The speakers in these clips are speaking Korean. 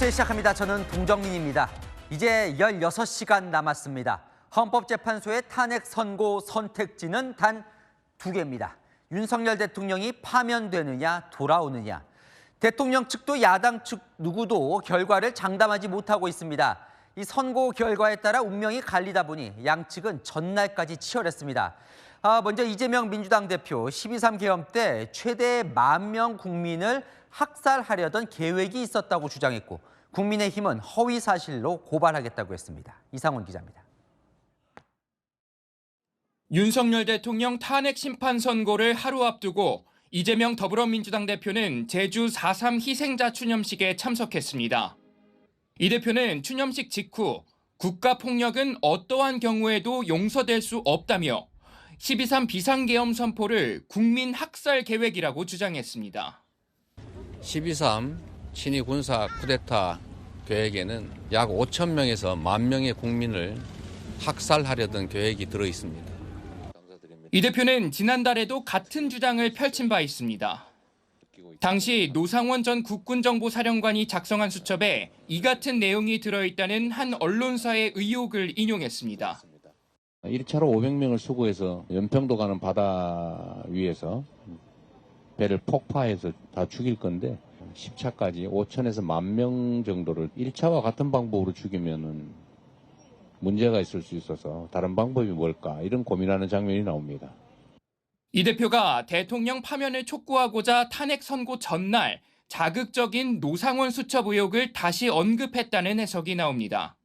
뉴스 시작합니다. 저는 동정민입니다. 이제 16시간 남았습니다. 헌법재판소의 탄핵 선고 선택지는 단 2개입니다. 윤석열 대통령이 파면되느냐 돌아오느냐. 대통령 측도 야당 측 누구도 결과를 장담하지 못하고 있습니다. 이 선고 결과에 따라 운명이 갈리다 보니 양측은 전날까지 치열했습니다. 먼저 이재명 민주당 대표 12.3 계엄 때 최대 10,000명 국민을 학살하려던 계획이 있었다고 주장했고 국민의힘은 허위 사실로 고발하겠다고 했습니다. 이상훈 기자입니다. 윤석열 대통령 탄핵 심판 선고를 하루 앞두고 이재명 더불어민주당 대표는 제주 4.3 희생자 추념식에 참석했습니다. 이 대표는 추념식 직후 국가폭력은 어떠한 경우에도 용서될 수 없다며 12.3 비상계엄 선포를 국민 학살 계획이라고 주장했습니다. 12.3 친위 군사 쿠데타 계획에는 약 5,000명에서 10,000명의 국민을 학살하려던 계획이 들어 있습니다. 이 대표는 지난달에도 같은 주장을 펼친 바 있습니다. 당시 노상원 전 국군정보사령관이 작성한 수첩에 이 같은 내용이 들어있다는 한 언론사의 의혹을 인용했습니다. 1차로 500명을 수거해서 연평도 가는 바다 위에서 배를 폭파해서 다 죽일 건데 10차까지 5,000에서 10,000명 정도를 1차와 같은 방법으로 죽이면은 문제가 있을 수 있어서 다른 방법이 뭘까 이런 고민하는 장면이 나옵니다. 이 대표가 대통령 파면을 촉구하고자 탄핵 선고 전날 자극적인 노상원 수첩 의혹을 다시 언급했다는 해석이 나옵니다.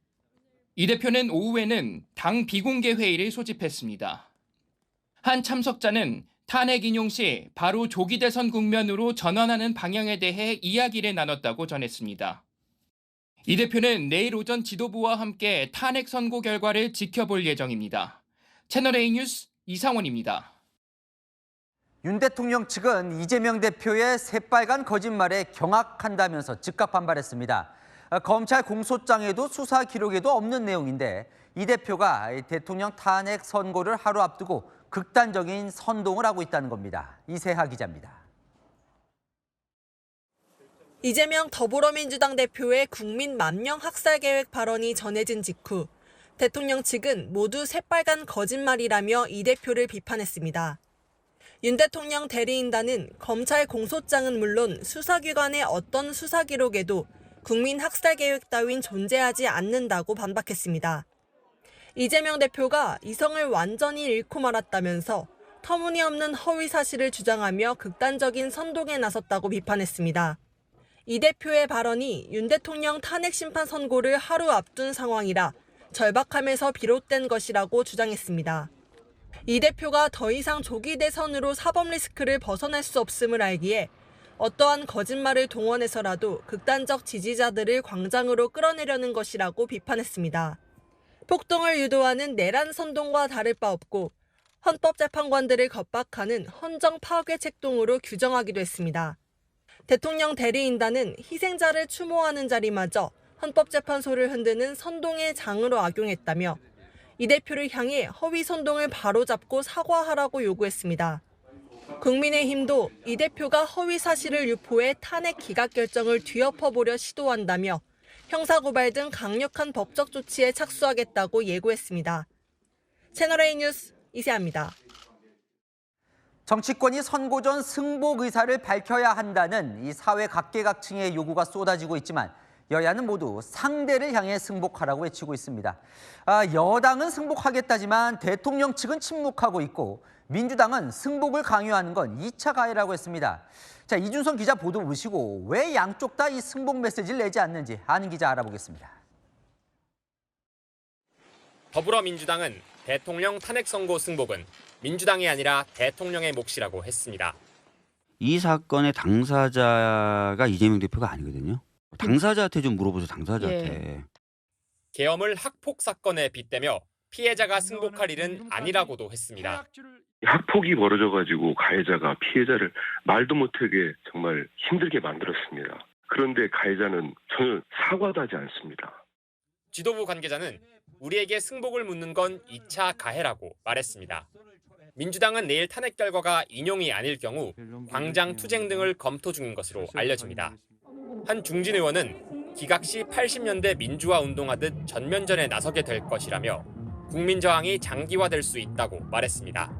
이 대표는 오후에는 당 비공개 회의를 소집했습니다. 한 참석자는 탄핵 인용 시 바로 조기 대선 국면으로 전환하는 방향에 대해 이야기를 나눴다고 전했습니다. 이 대표는 내일 오전 지도부와 함께 탄핵 선고 결과를 지켜볼 예정입니다. 채널A 뉴스 이상원입니다. 윤 대통령 측은 이재명 대표의 새빨간 거짓말에 경악한다면서 즉각 반발했습니다. 검찰 공소장에도 수사 기록에도 없는 내용인데 이 대표가 대통령 탄핵 선고를 하루 앞두고 극단적인 선동을 하고 있다는 겁니다. 이세하 기자입니다. 이재명 더불어민주당 대표의 국민 10,000명 학살 계획 발언이 전해진 직후 대통령 측은 모두 새빨간 거짓말이라며 이 대표를 비판했습니다. 윤 대통령 대리인단은 검찰 공소장은 물론 수사기관의 어떤 수사 기록에도 국민 학살 계획 따윈 존재하지 않는다고 반박했습니다. 이재명 대표가 이성을 완전히 잃고 말았다면서 터무니없는 허위 사실을 주장하며 극단적인 선동에 나섰다고 비판했습니다. 이 대표의 발언이 윤 대통령 탄핵 심판 선고를 하루 앞둔 상황이라 절박함에서 비롯된 것이라고 주장했습니다. 이 대표가 더 이상 조기 대선으로 사법 리스크를 벗어날 수 없음을 알기에 어떠한 거짓말을 동원해서라도 극단적 지지자들을 광장으로 끌어내려는 것이라고 비판했습니다. 폭동을 유도하는 내란 선동과 다를 바 없고 헌법재판관들을 겁박하는 헌정 파괴 책동으로 규정하기도 했습니다. 대통령 대리인단은 희생자를 추모하는 자리마저 헌법재판소를 흔드는 선동의 장으로 악용했다며 이 대표를 향해 허위 선동을 바로잡고 사과하라고 요구했습니다. 국민의힘도 이 대표가 허위 사실을 유포해 탄핵 기각 결정을 뒤엎어보려 시도한다며 형사고발 등 강력한 법적 조치에 착수하겠다고 예고했습니다. 채널A 뉴스 이세아입니다. 정치권이 선고 전 승복 의사를 밝혀야 한다는 이 사회 각계각층의 요구가 쏟아지고 있지만 여야는 모두 상대를 향해 승복하라고 외치고 있습니다. 여당은 승복하겠다지만 대통령 측은 침묵하고 있고 민주당은 승복을 강요하는 건 2차 가해라고 했습니다. 자, 이준성 기자 보도 보시고 왜 양쪽 다 이 승복 메시지를 내지 않는지 아는 기자 알아보겠습니다. 더불어민주당은 대통령 탄핵 선고 승복은 민주당이 아니라 대통령의 몫이라고 했습니다. 이 사건의 당사자가 이재명 대표가 아니거든요. 당사자한테 좀 물어보세요. 당사자한테. 계엄을 학폭 사건에 빗대며 피해자가 승복할 일은 아니라고도 했습니다. 학폭이 벌어져가지고 가해자가 피해자를 말도 못하게 정말 힘들게 만들었습니다. 그런데 가해자는 전혀 사과도 하지 않습니다. 지도부 관계자는 우리에게 승복을 묻는 건 2차 가해라고 말했습니다. 민주당은 내일 탄핵 결과가 인용이 아닐 경우 광장 투쟁 등을 검토 중인 것으로 알려집니다. 한 중진 의원은 기각 시 80년대 민주화 운동하듯 전면전에 나서게 될 것이라며 국민 저항이 장기화될 수 있다고 말했습니다.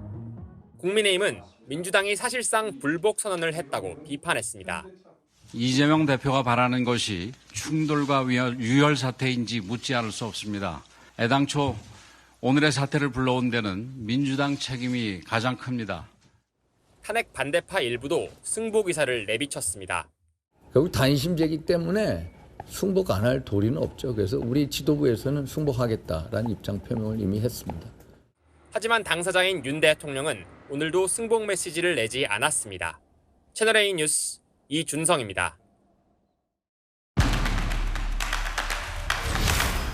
국민의힘은 민주당이 사실상 불복 선언을 했다고 비판했습니다. 이재명 대표가 바라는 것이 충돌과 유혈 사태인지 묻지 않을 수 없습니다. 애당초 오늘의 사태를 불러온 데는 민주당 책임이 가장 큽니다. 탄핵 반대파 일부도 승복 의사를 내비쳤습니다. 결국 단심제이기 때문에 승복 안 할 도리는 없죠. 그래서 우리 지도부에서는 승복하겠다라는 입장 표명을 이미 했습니다. 하지만 당사자인 윤 대통령은 오늘도 승복 메시지를 내지 않았습니다. 채널A 뉴스 이준성입니다.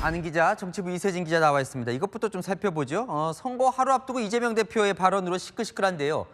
아는 기자, 정치부 이세진 기자 나와 있습니다. 이것부터 좀 살펴보죠. 선거 하루 앞두고 이재명 대표의 발언으로 시끌시끌한데요.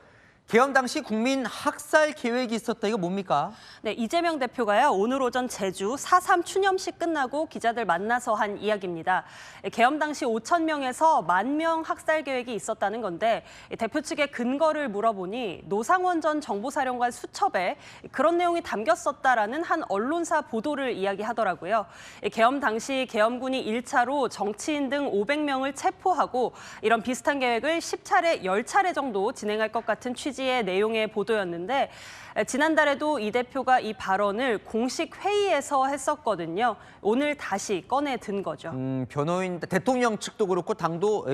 개헌 당시 국민 학살 계획이 있었다. 이거 뭡니까? 네, 이재명 대표가요. 오늘 오전 제주 4.3 추념식 끝나고 기자들 만나서 한 이야기입니다. 개헌 당시 5천 명에서 10,000명 학살 계획이 있었다는 건데 대표 측의 근거를 물어보니 노상원 전 정보사령관 수첩에 그런 내용이 담겼었다라는 한 언론사 보도를 이야기하더라고요. 개헌 당시 계엄군이 1차로 정치인 등 500명을 체포하고 이런 비슷한 계획을 10차례, 10차례 정도 진행할 것 같은 취지의 내용의 보도였는데 지난달에도 이 대표가 이 발언을 공식 회의에서 했었거든요. 오늘 다시 꺼내 든 거죠. 변호인 대통령 측도 그렇고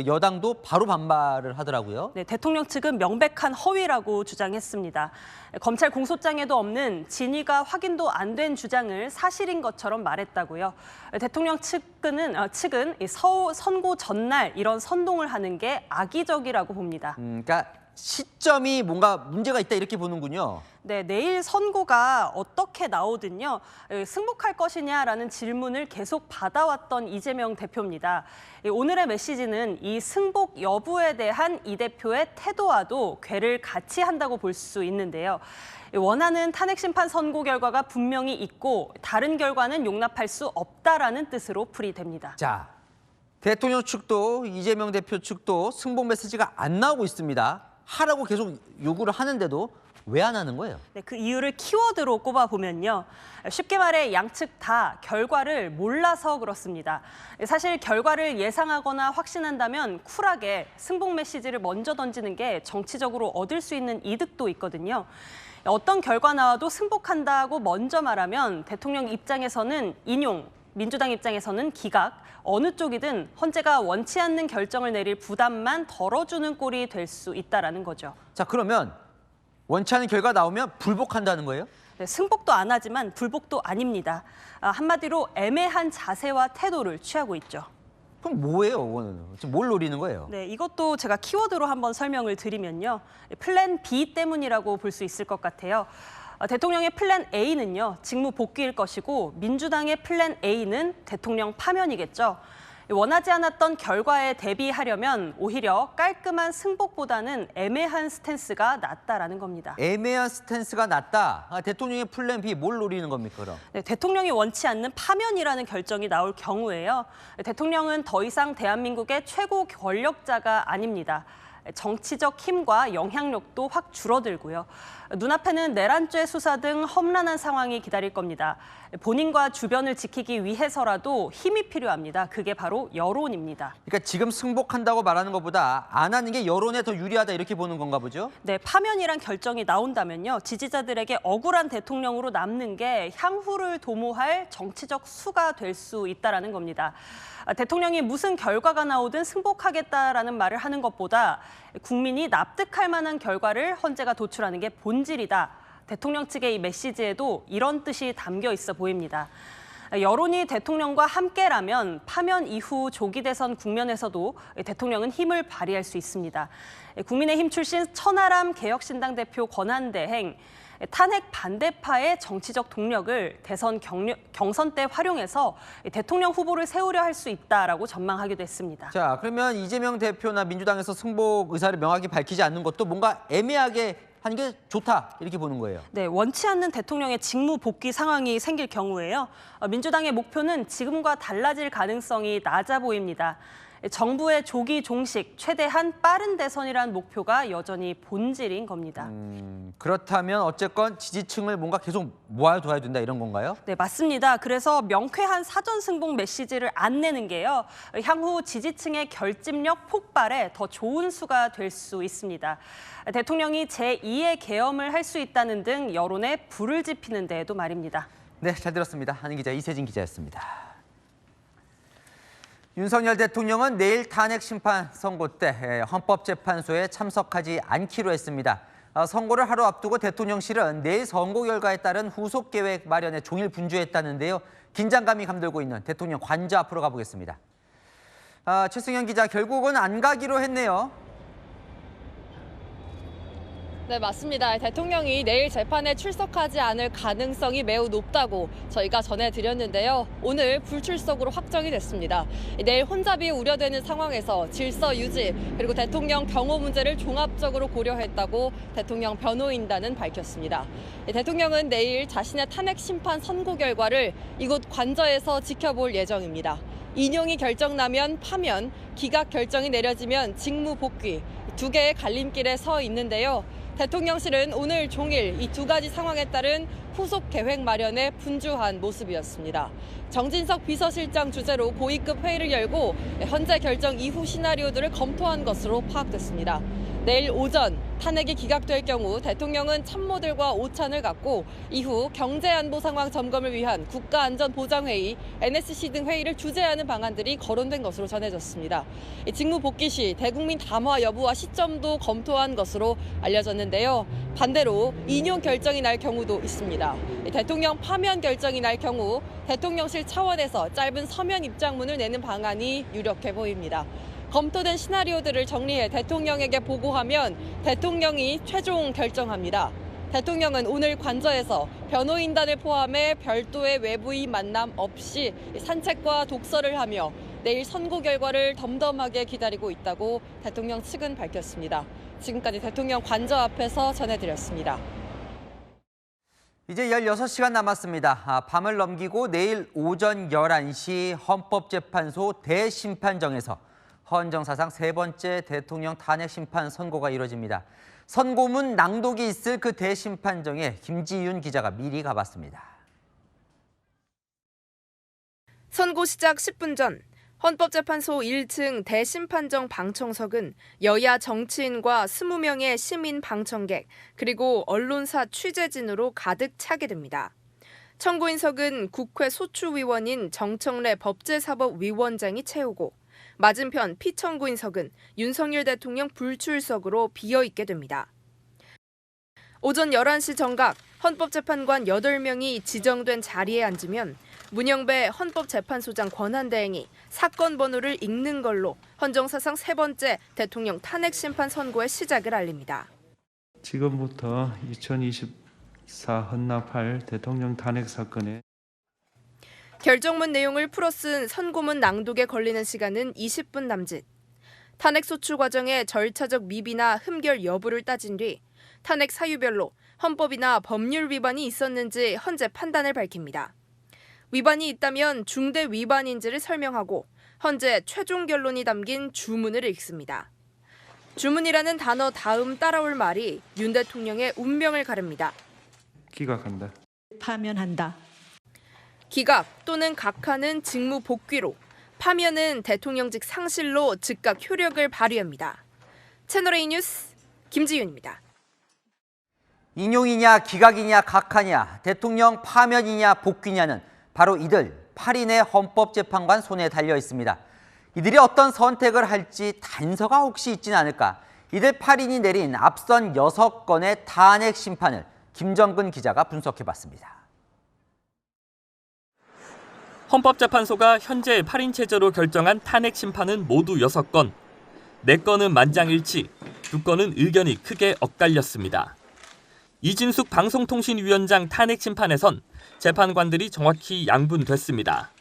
여당도 바로 반발을 하더라고요. 네, 대통령 측은 명백한 허위라고 주장했습니다. 검찰 공소장에도 없는 진위가 확인도 안 된 주장을 사실인 것처럼 말했다고요. 대통령 측은 선고 전날 이런 선동을 하는 게 악의적이라고 봅니다. 그러니까 시점이 뭔가 문제가 있다 이렇게 보는군요. 네, 내일 선고가 어떻게 나오든요. 승복할 것이냐라는 질문을 계속 받아왔던 이재명 대표입니다. 오늘의 메시지는 이 승복 여부에 대한 이 대표의 태도와도 궤를 같이 한다고 볼 수 있는데요. 원하는 탄핵 심판 선고 결과가 분명히 있고 다른 결과는 용납할 수 없다라는 뜻으로 풀이됩니다. 자, 대통령 측도 이재명 대표 측도 승복 메시지가 안 나오고 있습니다. 하라고 계속 요구를 하는데도 왜 안 하는 거예요? 네, 그 이유를 키워드로 꼽아보면요. 쉽게 말해 양측 다 결과를 몰라서 그렇습니다. 사실 결과를 예상하거나 확신한다면 쿨하게 승복 메시지를 먼저 던지는 게 정치적으로 얻을 수 있는 이득도 있거든요. 어떤 결과 나와도 승복한다고 먼저 말하면 대통령 입장에서는 인용, 민주당 입장에서는 기각, 어느 쪽이든 헌재가 원치 않는 결정을 내릴 부담만 덜어주는 꼴이 될 수 있다라는 거죠. 자, 그러면 원치 않는 결과 나오면 불복한다는 거예요? 네, 승복도 안 하지만 불복도 아닙니다. 한마디로 애매한 자세와 태도를 취하고 있죠. 그럼 뭐예요? 지금 뭘 노리는 거예요? 네, 이것도 제가 키워드로 한번 설명을 드리면요. 플랜 B 때문이라고 볼 수 있을 것 같아요. 대통령의 플랜 A는요, 직무 복귀일 것이고 민주당의 플랜 A는 대통령 파면이겠죠. 원하지 않았던 결과에 대비하려면 오히려 깔끔한 승복보다는 애매한 스탠스가 낫다라는 겁니다. 애매한 스탠스가 낫다. 대통령의 플랜 B 뭘 노리는 겁니까, 그럼? 네, 대통령이 원치 않는 파면이라는 결정이 나올 경우에요. 대통령은 더 이상 대한민국의 최고 권력자가 아닙니다. 정치적 힘과 영향력도 확 줄어들고요. 눈앞에는 내란죄 수사 등 험난한 상황이 기다릴 겁니다. 본인과 주변을 지키기 위해서라도 힘이 필요합니다. 그게 바로 여론입니다. 그러니까 지금 승복한다고 말하는 것보다 안 하는 게 여론에 더 유리하다 이렇게 보는 건가 보죠? 네, 파면이란 결정이 나온다면요. 지지자들에게 억울한 대통령으로 남는 게 향후를 도모할 정치적 수가 될 수 있다는 겁니다. 대통령이 무슨 결과가 나오든 승복하겠다라는 말을 하는 것보다 국민이 납득할 만한 결과를 헌재가 도출하는 게 본질이다. 대통령 측의 이 메시지에도 이런 뜻이 담겨 있어 보입니다. 여론이 대통령과 함께라면 파면 이후 조기 대선 국면에서도 대통령은 힘을 발휘할 수 있습니다. 국민의힘 출신 천하람 개혁신당 대표 권한대행, 탄핵 반대파의 정치적 동력을 대선 경선 때 활용해서 대통령 후보를 세우려 할 수 있다라고 전망하기도 했습니다. 자, 그러면 이재명 대표나 민주당에서 승복 의사를 명확히 밝히지 않는 것도 뭔가 애매하게 하는 게 좋다 이렇게 보는 거예요. 네, 원치 않는 대통령의 직무 복귀 상황이 생길 경우에요. 민주당의 목표는 지금과 달라질 가능성이 낮아 보입니다. 정부의 조기 종식, 최대한 빠른 대선이라는 목표가 여전히 본질인 겁니다. 그렇다면 어쨌건 지지층을 뭔가 계속 모아둬야 된다 이런 건가요? 네, 맞습니다. 그래서 명쾌한 사전 승복 메시지를 안 내는 게요. 향후 지지층의 결집력 폭발에 더 좋은 수가 될 수 있습니다. 대통령이 제2의 계엄을 할 수 있다는 등 여론에 불을 지피는 데에도 말입니다. 네, 잘 들었습니다. 한은 기자, 이세진 기자였습니다. 윤석열 대통령은 내일 탄핵 심판 선고 때 헌법재판소에 참석하지 않기로 했습니다. 선고를 하루 앞두고 대통령실은 내일 선고 결과에 따른 후속 계획 마련에 종일 분주했다는데요. 긴장감이 감돌고 있는 대통령 관저 앞으로 가보겠습니다. 최승현 기자, 결국은 안 가기로 했네요. 네, 맞습니다. 대통령이 내일 재판에 출석하지 않을 가능성이 매우 높다고 저희가 전해드렸는데요. 오늘 불출석으로 확정이 됐습니다. 내일 혼잡이 우려되는 상황에서 질서 유지 그리고 대통령 경호 문제를 종합적으로 고려했다고 대통령 변호인단은 밝혔습니다. 대통령은 내일 자신의 탄핵 심판 선고 결과를 이곳 관저에서 지켜볼 예정입니다. 인용이 결정나면 파면, 기각 결정이 내려지면 직무 복귀, 두 개의 갈림길에 서 있는데요. 대통령실은 오늘 종일 이 두 가지 상황에 따른 후속 계획 마련에 분주한 모습이었습니다. 정진석 비서실장 주재로 고위급 회의를 열고 현재 결정 이후 시나리오들을 검토한 것으로 파악됐습니다. 내일 오전 탄핵이 기각될 경우 대통령은 참모들과 오찬을 갖고 이후 경제안보 상황 점검을 위한 국가안전보장회의, NSC 등 회의를 주재하는 방안들이 거론된 것으로 전해졌습니다. 직무 복귀 시 대국민 담화 여부와 시점도 검토한 것으로 알려졌는데요. 반대로 인용 결정이 날 경우도 있습니다. 대통령 파면 결정이 날 경우 대통령실 차원에서 짧은 서면 입장문을 내는 방안이 유력해 보입니다. 검토된 시나리오들을 정리해 대통령에게 보고하면 대통령이 최종 결정합니다. 대통령은 오늘 관저에서 변호인단을 포함해 별도의 외부인 만남 없이 산책과 독서를 하며 내일 선고 결과를 덤덤하게 기다리고 있다고 대통령 측은 밝혔습니다. 지금까지 대통령 관저 앞에서 전해드렸습니다. 이제 16시간 남았습니다. 밤을 넘기고 내일 오전 11시 헌법재판소 대심판정에서 헌정사상 세 번째 대통령 탄핵 심판 선고가 이뤄집니다. 선고문 낭독이 있을 그 대심판정에 김지윤 기자가 미리 가봤습니다. 선고 시작 10분 전 헌법재판소 1층 대심판정 방청석은 여야 정치인과 20명의 시민 방청객 그리고 언론사 취재진으로 가득 차게 됩니다. 청구인석은 국회 소추위원인 정청래 법제사법위원장이 채우고 맞은편 피청구인석은 윤석열 대통령 불출석으로 비어있게 됩니다. 오전 11시 정각 헌법재판관 8명이 지정된 자리에 앉으면 문영배 헌법재판소장 권한대행이 사건 번호를 읽는 걸로 헌정사상 세 번째 대통령 탄핵 심판 선고의 시작을 알립니다. 지금부터 2024 헌납할 대통령 탄핵 사건에 결정문 내용을 풀어 쓴 선고문 낭독에 걸리는 시간은 20분 남짓. 탄핵 소추 과정의 절차적 미비나 흠결 여부를 따진 뒤 탄핵 사유별로 헌법이나 법률 위반이 있었는지 헌재 판단을 밝힙니다. 위반이 있다면 중대 위반인지를 설명하고 헌재 최종 결론이 담긴 주문을 읽습니다. 주문이라는 단어 다음 따라올 말이 윤 대통령의 운명을 가릅니다. 기각한다. 파면한다. 기각 또는 각하는 직무 복귀로, 파면은 대통령직 상실로 즉각 효력을 발휘합니다. 채널A 뉴스 김지윤입니다. 인용이냐 기각이냐 각하냐, 대통령 파면이냐 복귀냐는 바로 이들 8인의 헌법재판관 손에 달려 있습니다. 이들이 어떤 선택을 할지 단서가 혹시 있지는 않을까. 이들 8인이 내린 앞선 6건의 탄핵 심판을 김정근 기자가 분석해봤습니다. 헌법재판소가 현재 8인 체제로 결정한 탄핵 심판은 모두 6건. 4건은 만장일치, 2건은 의견이 크게 엇갈렸습니다. 이진숙 방송통신위원장 탄핵 심판에선 재판관들이 정확히 양분됐습니다.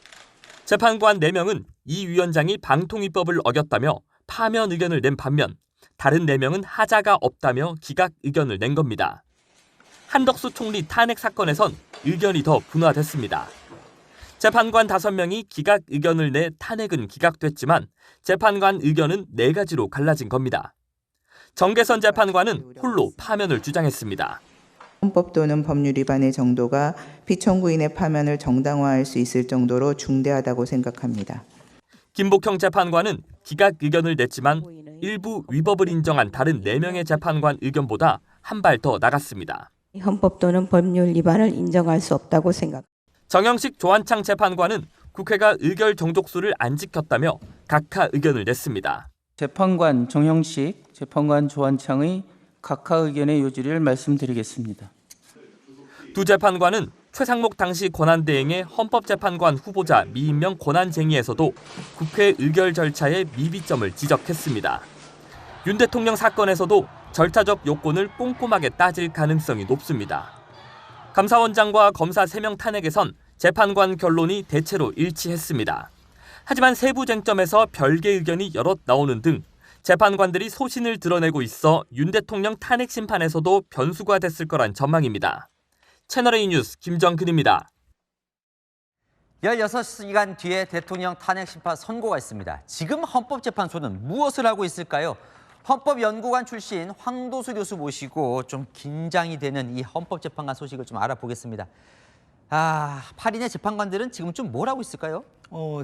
재판관 4명은 이 위원장이 방통위법을 어겼다며 파면 의견을 낸 반면 다른 4명은 하자가 없다며 기각 의견을 낸 겁니다. 한덕수 총리 탄핵 사건에선 의견이 더 분화됐습니다. 재판관 5명이 기각 의견을 내 탄핵은 기각됐지만 재판관 의견은 4가지로 갈라진 겁니다. 정계선 재판관은 홀로 파면을 주장했습니다. 헌법 또는 법률 위반의 정도가 피청구인의 파면을 정당화할 수 있을 정도로 중대하다고 생각합니다. 김복형 재판관은 기각 의견을 냈지만 일부 위법을 인정한 다른 4명의 재판관 의견보다 한 발 더 나갔습니다. 헌법 또는 법률 위반을 인정할 수 없다고 생각합니다. 정영식 조한창 재판관은 국회가 의결 정족수를 안 지켰다며 각하 의견을 냈습니다. 재판관 정영식, 재판관 조한창의 각하 의견의 요지를 말씀드리겠습니다. 두 재판관은 최상목 당시 권한대행의 헌법재판관 후보자 미임명 권한쟁의에서도 국회 의결 절차의 미비점을 지적했습니다. 윤 대통령 사건에서도 절차적 요건을 꼼꼼하게 따질 가능성이 높습니다. 감사원장과 검사 3명 탄핵에선 재판관 결론이 대체로 일치했습니다. 하지만 세부 쟁점에서 별개 의견이 여럿 나오는 등 재판관들이 소신을 드러내고 있어 윤 대통령 탄핵 심판에서도 변수가 됐을 거란 전망입니다. 채널A 뉴스 김정근입니다. 16시간 뒤에 대통령 탄핵 심판 선고가 있습니다. 지금 헌법재판소는 무엇을 하고 있을까요? 헌법연구관 출신 황도수 교수 모시고 좀 긴장이 되는 이 헌법재판관 소식을 좀 알아보겠습니다. 8인의 재판관들은 지금 좀 뭘 하고 있을까요?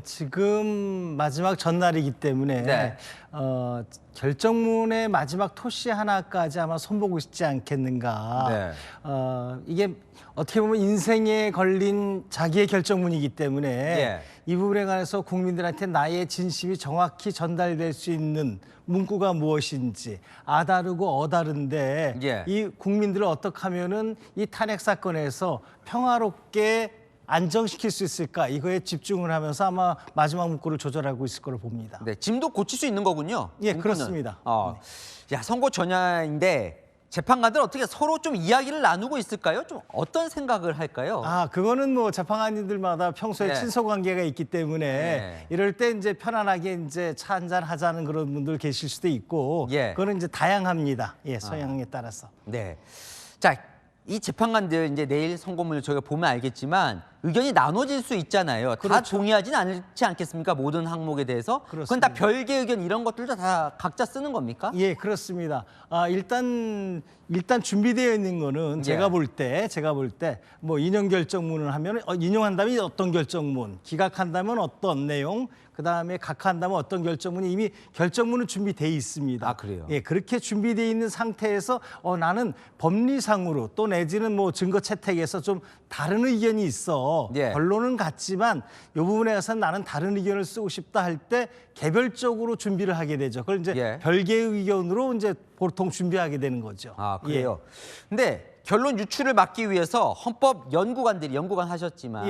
지금 마지막 전날이기 때문에 네. 결정문의 마지막 토시 하나까지 아마 손보고 있지 않겠는가. 네. 이게 어떻게 보면 인생에 걸린 자기의 결정문이기 때문에 예. 이 부분에 관해서 국민들한테 나의 진심이 정확히 전달될 수 있는 문구가 무엇인지 아다르고 어다른데 예. 이 국민들을 어떻게 하면은 이 탄핵 사건에서 평화롭게 안정시킬 수 있을까 이거에 집중을 하면서 아마 마지막 문구를 조절하고 있을 거로 봅니다. 네, 짐도 고칠 수 있는 거군요. 예, 문구는. 그렇습니다. 야, 선고 전야인데 재판관들 어떻게 서로 좀 이야기를 나누고 있을까요? 좀 어떤 생각을 할까요? 그거는 뭐 재판관님들마다 평소에 네. 친소 관계가 있기 때문에 네. 이럴 때 이제 편안하게 이제 차 한잔 하자는 그런 분들 계실 수도 있고 그거는 이제 다양합니다. 예, 성향에 따라서. 네. 자, 이 재판관들 이제 내일 선고문을 저희가 보면 알겠지만 의견이 나눠질 수 있잖아요. 다 동의하진 않지 않겠습니까? 모든 항목에 대해서. 그건 다 별개 의견 이런 것들도 다 각자 쓰는 겁니까? 예, 그렇습니다. 일단 준비되어 있는 거는 제가 볼 때 뭐 인용 결정문을 하면 인용한다면 어떤 결정문, 기각한다면 어떤 내용, 그다음에 각하한다면 어떤 결정문이 이미 결정문은 준비돼 있습니다. 그래요? 예, 그렇게 준비돼 있는 상태에서 나는 법리상으로 또 내지는 뭐 증거 채택에서 좀 다른 의견이 있어. 결론은 같지만 이 부분에 대해서는 나는 다른 의견을 쓰고 싶다 할 때 개별적으로 준비를 하게 되죠. 그걸 이제 별개의 의견으로 이제 보통 준비하게 되는 거죠. 그래요. 근데 결론 유출을 막기 위해서 헌법 연구관들이 연구관 하셨지만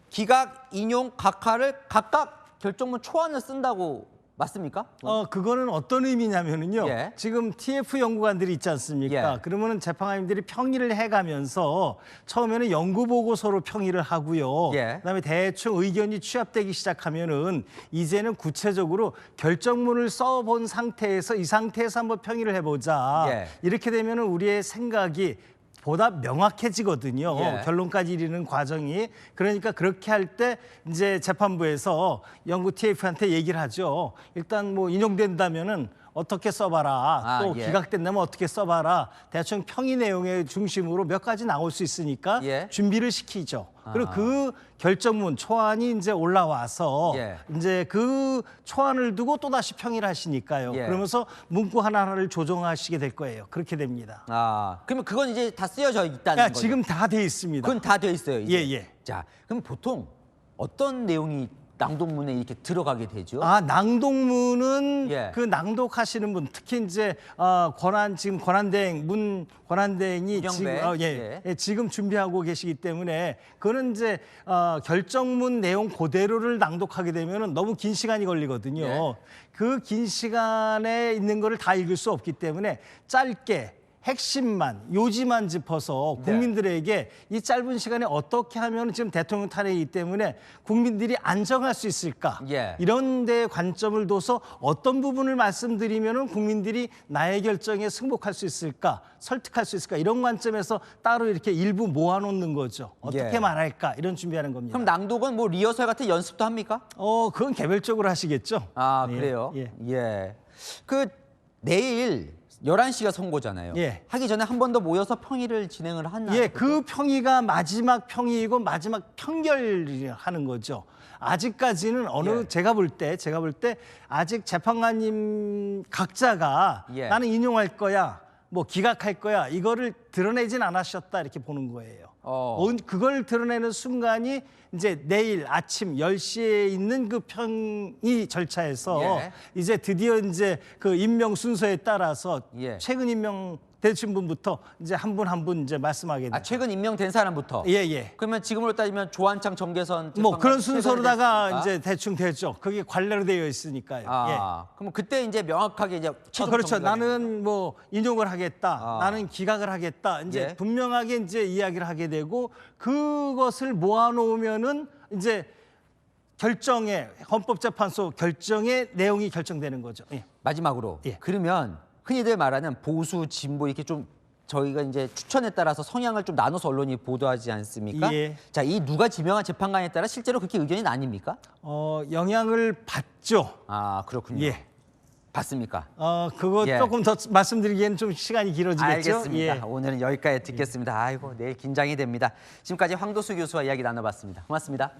기각, 인용, 각하를 각각 결정문 초안을 쓴다고 맞습니까? 그거는 어떤 의미냐면은요. 지금 TF 연구관들이 있지 않습니까? 그러면은 재판관님들이 평의를 해가면서 처음에는 연구 보고서로 평의를 하고요. 그다음에 대충 의견이 취합되기 시작하면은 이제는 구체적으로 결정문을 써본 상태에서 이 상태에서 한번 평의를 해보자. 이렇게 되면은 우리의 생각이 보다 명확해지거든요. 결론까지 이르는 과정이. 그러니까 그렇게 할 때 이제 재판부에서 연구 TF한테 얘기를 하죠. 일단 뭐 인용된다면은 어떻게 써봐라. 또 기각된다면 어떻게 써봐라. 대충 평의 내용의 중심으로 몇 가지 나올 수 있으니까 준비를 시키죠. 그리고 그 결정문 초안이 이제 올라와서 이제 그 초안을 두고 또 다시 평의를 하시니까요. 그러면서 문구 하나하나를 조정하시게 될 거예요. 그렇게 됩니다. 그러면 그건 이제 다 쓰여져 있다는 거죠? 지금 다 돼 있습니다. 그건 다 돼 있어요. 이제. 예. 자, 그럼 보통 어떤 내용이 낭독문에 이렇게 들어가게 되죠? 낭독문은 그 낭독하시는 분, 특히 이제 지금 권한대행이 지금 준비하고 계시기 때문에 그거는 이제 결정문 내용 그대로를 낭독하게 되면 너무 긴 시간이 걸리거든요. 그 긴 시간에 있는 거를 다 읽을 수 없기 때문에 짧게 핵심만, 요지만 짚어서 국민들에게 이 짧은 시간에 어떻게 하면 지금 대통령 탄핵이기 때문에 국민들이 안정할 수 있을까? 이런 데 관점을 둬서 어떤 부분을 말씀드리면 국민들이 나의 결정에 승복할 수 있을까? 설득할 수 있을까? 이런 관점에서 따로 이렇게 일부 모아놓는 거죠. 어떻게 말할까? 이런 준비하는 겁니다. 그럼 낭독은 뭐 리허설 같은 연습도 합니까? 그건 개별적으로 하시겠죠. 아, 그래요? 예. 그 내일 11시가 선고잖아요. 하기 전에 한 번 더 모여서 평의를 진행을 하나요? 그 평의가 마지막 평의이고 마지막 평결하는 거죠. 아직까지는 제가 볼 때 아직 재판관님 각자가 나는 인용할 거야, 뭐 기각할 거야, 이거를 드러내진 않으셨다 이렇게 보는 거예요. 그걸 드러내는 순간이 이제 내일 아침 10시에 있는 그 평의 절차에서 이제 드디어 이제 그 임명 순서에 따라서 최근 임명되신 분부터 이제 한 분 한 분 이제 말씀하게 됩니다. 최근 임명된 사람부터? 그러면 지금으로 따지면 조한창, 정계선 뭐 그런 순서로다가 이제 대충 되죠. 그게 관례로 되어 있으니까요. 그럼 그때 이제 명확하게 이제 그렇죠. 나는 뭐 인용을 하겠다. 나는 기각을 하겠다. 이제 분명하게 이제 이야기를 하게 되고 그것을 모아놓으면은 이제 헌법재판소 결정의 내용이 결정되는 거죠. 마지막으로 그러면 흔히들 말하는 보수, 진보 이렇게 좀 저희가 이제 추천에 따라서 성향을 좀 나눠서 언론이 보도하지 않습니까? 자, 이 누가 지명한 재판관에 따라 실제로 그렇게 의견이 나뉩니까? 영향을 받죠. 그렇군요. 받습니까? 그거 조금 더 말씀드리기에는 좀 시간이 길어지겠죠? 알겠습니다. 오늘은 여기까지 듣겠습니다. 아이고, 내일 긴장이 됩니다. 지금까지 황도수 교수와 이야기 나눠봤습니다. 고맙습니다.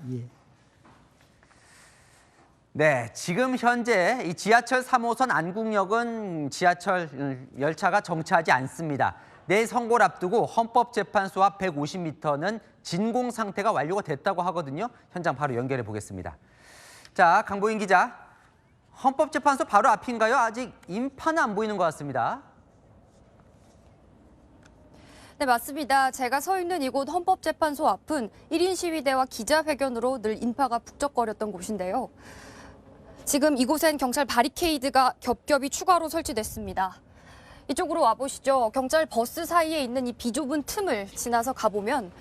네, 지금 현재 이 지하철 3호선 안국역은 지하철 열차가 정차하지 않습니다. 내일 선고를 앞두고 헌법재판소 앞 150m는 진공 상태가 완료가 됐다고 하거든요. 현장 바로 연결해 보겠습니다. 자, 강보인 기자, 헌법재판소 바로 앞인가요? 아직 인파는 안 보이는 것 같습니다. 네, 맞습니다. 제가 서 있는 이곳 헌법재판소 앞은 1인 시위대와 기자회견으로 늘 인파가 북적거렸던 곳인데요. 지금 이곳엔 경찰 바리케이드가 겹겹이 추가로 설치됐습니다. 이쪽으로 와보시죠. 경찰 버스 사이에 있는 이 비좁은 틈을 지나서 가보면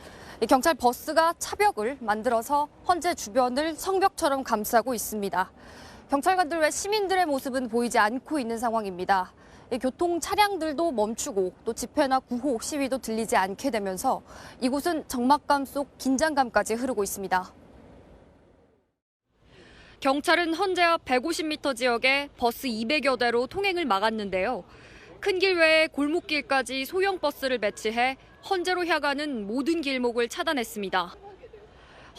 경찰 버스가 차벽을 만들어서 헌재 주변을 성벽처럼 감싸고 있습니다. 경찰관들 외 시민들의 모습은 보이지 않고 있는 상황입니다. 교통 차량들도 멈추고 또 집회나 구호 시위도 들리지 않게 되면서 이곳은 적막감 속 긴장감까지 흐르고 있습니다. 경찰은 헌재 앞 150m 지역에 버스 200여 대로 통행을 막았는데요. 큰 길 외에 골목길까지 소형 버스를 배치해 헌재로 향하는 모든 길목을 차단했습니다.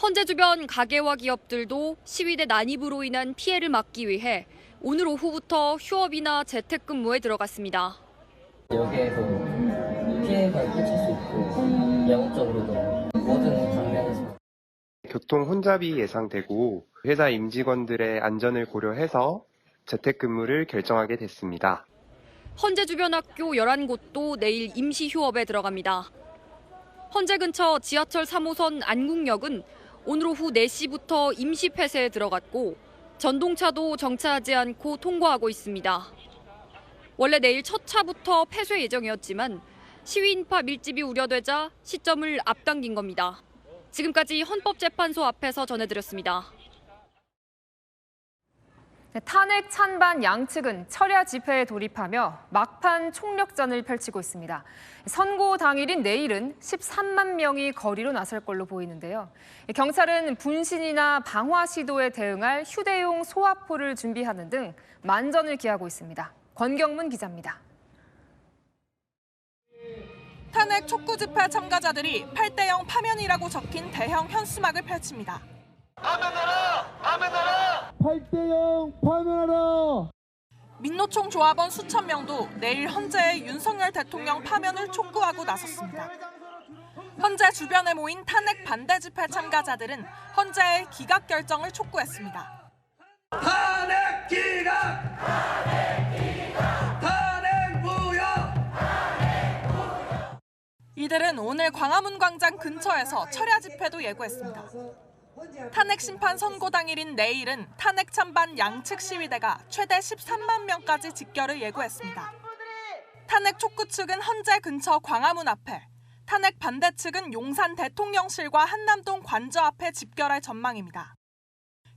헌재 주변 가게와 기업들도 시위대 난입으로 인한 피해를 막기 위해 오늘 오후부터 휴업이나 재택근무에 들어갔습니다. 여기에서 피해가 끼칠 수 있고 영업적으로도 모든 장면에서 교통 혼잡이 예상되고 회사 임직원들의 안전을 고려해서 재택근무를 결정하게 됐습니다. 헌재 주변 학교 11곳도 내일 임시 휴업에 들어갑니다. 헌재 근처 지하철 3호선 안국역은 오늘 오후 4시부터 임시 폐쇄에 들어갔고 전동차도 정차하지 않고 통과하고 있습니다. 원래 내일 첫 차부터 폐쇄 예정이었지만 시위 인파 밀집이 우려되자 시점을 앞당긴 겁니다. 지금까지 헌법재판소 앞에서 전해드렸습니다. 탄핵 찬반 양측은 철야 집회에 돌입하며 막판 총력전을 펼치고 있습니다. 선고 당일인 내일은 13만 명이 거리로 나설 걸로 보이는데요. 경찰은 분신이나 방화 시도에 대응할 휴대용 소화포를 준비하는 등 만전을 기하고 있습니다. 권경문 기자입니다. 탄핵 촉구 집회 참가자들이 8대0 파면이라고 적힌 대형 현수막을 펼칩니다. 파면하라! 파면하라! 8대0 파면하라! 민노총 조합원 수천 명도 내일 헌재의 윤석열 대통령 파면을 촉구하고 나섰습니다. 헌재 주변에 모인 탄핵 반대 집회 참가자들은 헌재의 기각 결정을 촉구했습니다. 탄핵 기각! 탄핵 기각! 탄핵 무효! 이들은 오늘 광화문 광장 근처에서 철야 집회도 예고했습니다. 탄핵 심판 선고 당일인 내일은 탄핵 찬반 양측 시위대가 최대 13만 명까지 직결을 예고했습니다. 탄핵 촉구 측은 헌재 근처 광화문 앞에, 탄핵 반대 측은 용산 대통령실과 한남동 관저 앞에 집결할 전망입니다.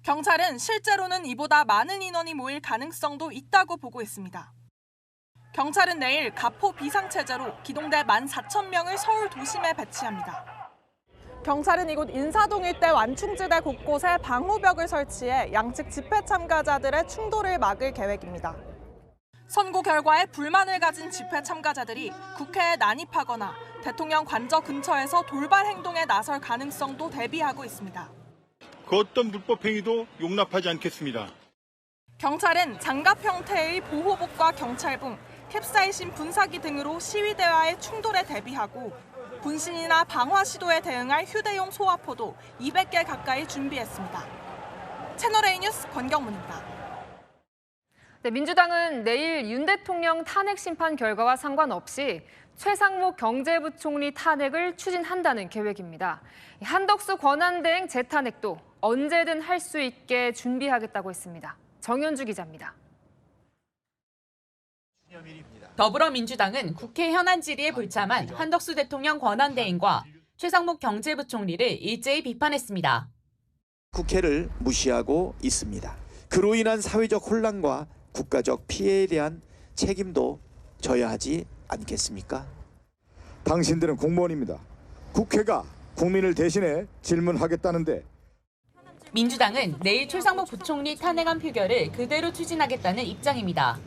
경찰은 실제로는 이보다 많은 인원이 모일 가능성도 있다고 보고 있습니다. 경찰은 내일 가포 비상체제로 기동대 14,000명을 서울 도심에 배치합니다. 경찰은 이곳 인사동 일대 완충지대 곳곳에 방호벽을 설치해 양측 집회 참가자들의 충돌을 막을 계획입니다. 선고 결과에 불만을 가진 집회 참가자들이 국회에 난입하거나 대통령 관저 근처에서 돌발 행동에 나설 가능성도 대비하고 있습니다. 그 어떤 불법 행위도 용납하지 않겠습니다. 경찰은 장갑 형태의 보호복과 경찰봉, 캡사이신 분사기 등으로 시위대와의 충돌에 대비하고 분신이나 방화 시도에 대응할 휴대용 소화포도 200개 가까이 준비했습니다. 채널A 뉴스 권경문입니다. 네, 민주당은 내일 윤 대통령 탄핵 심판 결과와 상관없이 최상목 경제부총리 탄핵을 추진한다는 계획입니다. 한덕수 권한대행 재탄핵도 언제든 할 수 있게 준비하겠다고 했습니다. 정현주 기자입니다. 더불어민주당은 국회 현안 질의에 불참한 한덕수 대통령 권한대행과 최상목 경제부총리를 일제히 비판했습니다. 국회를 무시하고 있습니다. 그로 인한 사회적 혼란과 국가적 피해에 대한 책임도 져야 하지 않겠습니까? 당신들은 공무원입니다. 국회가 국민을 대신해 질문하겠다는데. 민주당은 내일 최상목 부총리 탄핵안 표결을 그대로 추진하겠다는 입장입니다.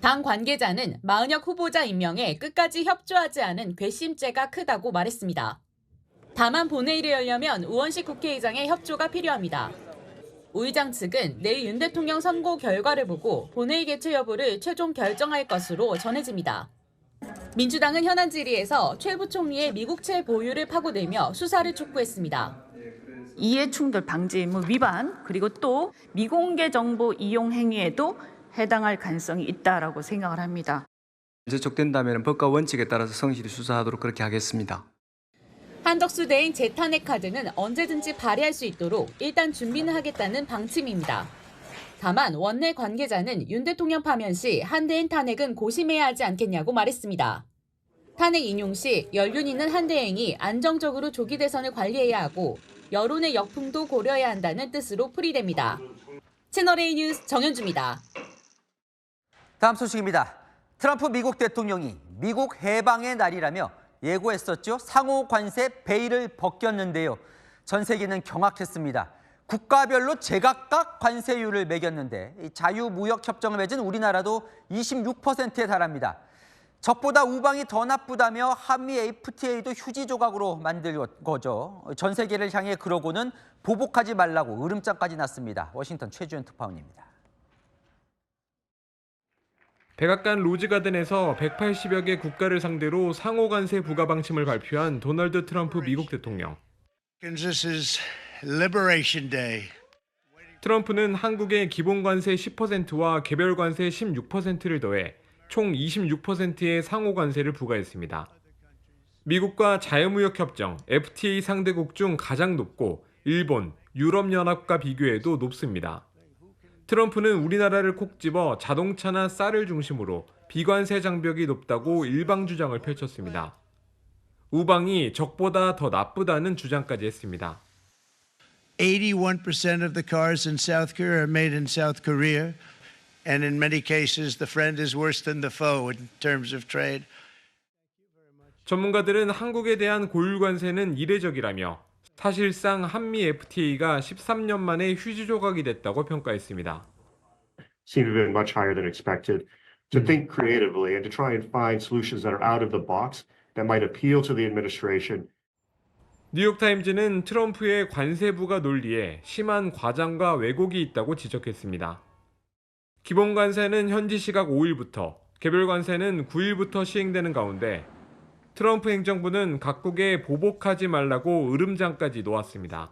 당 관계자는 마은혁 후보자 임명에 끝까지 협조하지 않은 괘씸죄가 크다고 말했습니다. 다만 본회의를 열려면 우원식 국회의장의 협조가 필요합니다. 우 의장 측은 내일 윤 대통령 선고 결과를 보고 본회의 개최 여부를 최종 결정할 것으로 전해집니다. 민주당은 현안 질의에서 최 부총리의 미국채 보유를 파고들며 수사를 촉구했습니다. 이해충돌 방지 의무 위반 그리고 또 미공개 정보 이용 행위에도 해당할 가능성이 있다라고 생각을 합니다. 제촉된다면 법과 원칙에 따라서 성실히 수사하도록 그렇게 하겠습니다. 한덕수 대행 재탄핵 카드는 언제든지 발휘할 수 있도록 일단 준비는 하겠다는 방침입니다. 다만 원내 관계자는 윤 대통령 파면 시 한대행 탄핵은 고심해야 하지 않겠냐고 말했습니다. 탄핵 인용 시 연륜 있는 한대행이 안정적으로 조기 대선을 관리해야 하고 여론의 역풍도 고려해야 한다는 뜻으로 풀이됩니다. 채널A 뉴스 정현주입니다. 다음 소식입니다. 트럼프 미국 대통령이 미국 해방의 날이라며 예고했었죠. 상호 관세 베일을 벗겼는데요. 전 세계는 경악했습니다. 국가별로 제각각 관세율을 매겼는데 자유무역 협정을 맺은 우리나라도 26%에 달합니다. 적보다 우방이 더 나쁘다며 한미 FTA도 휴지 조각으로 만들 거죠. 전 세계를 향해 그러고는 보복하지 말라고 으름장까지 났습니다. 워싱턴 최주현 특파원입니다. 백악관 로즈가든에서 180여 개 국가를 상대로 상호 관세 부과 방침을 발표한 도널드 트럼프 미국 대통령. This is Liberation Day. 트럼프는 한국의 기본 관세 10%와 개별 관세 16%를 더해 총 26%의 상호 관세를 부과했습니다. 미국과 자유무역 협정 FTA 상대국 중 가장 높고 일본, 유럽연합과 비교해도 높습니다. 트럼프는 우리나라를 콕 집어 자동차나 쌀을 중심으로 비관세 장벽이 높다고 일방 주장을 펼쳤습니다. 우방이 적보다 더 나쁘다는 주장까지 했습니다. 81% of the cars in South Korea are made in South Korea, and in many cases the friend is worse than the foe in terms of trade. 전문가들은 한국에 대한 고율 관세는 이례적이라며 사실상 한미 FTA가 13년 만에 휴지 조각이 됐다고 평가했습니다. Seem to have been much higher than expected. To think creatively and to try and find solutions that are out of the box that might appeal to the administration. 뉴욕타임즈는 트럼프의 관세 부과 논리에 심한 과장과 왜곡이 있다고 지적했습니다. 기본 관세는 현지 시각 5일부터, 개별 관세는 9일부터 시행되는 가운데 트럼프 행정부는 각국에 보복하지 말라고 으름장까지 놓았습니다.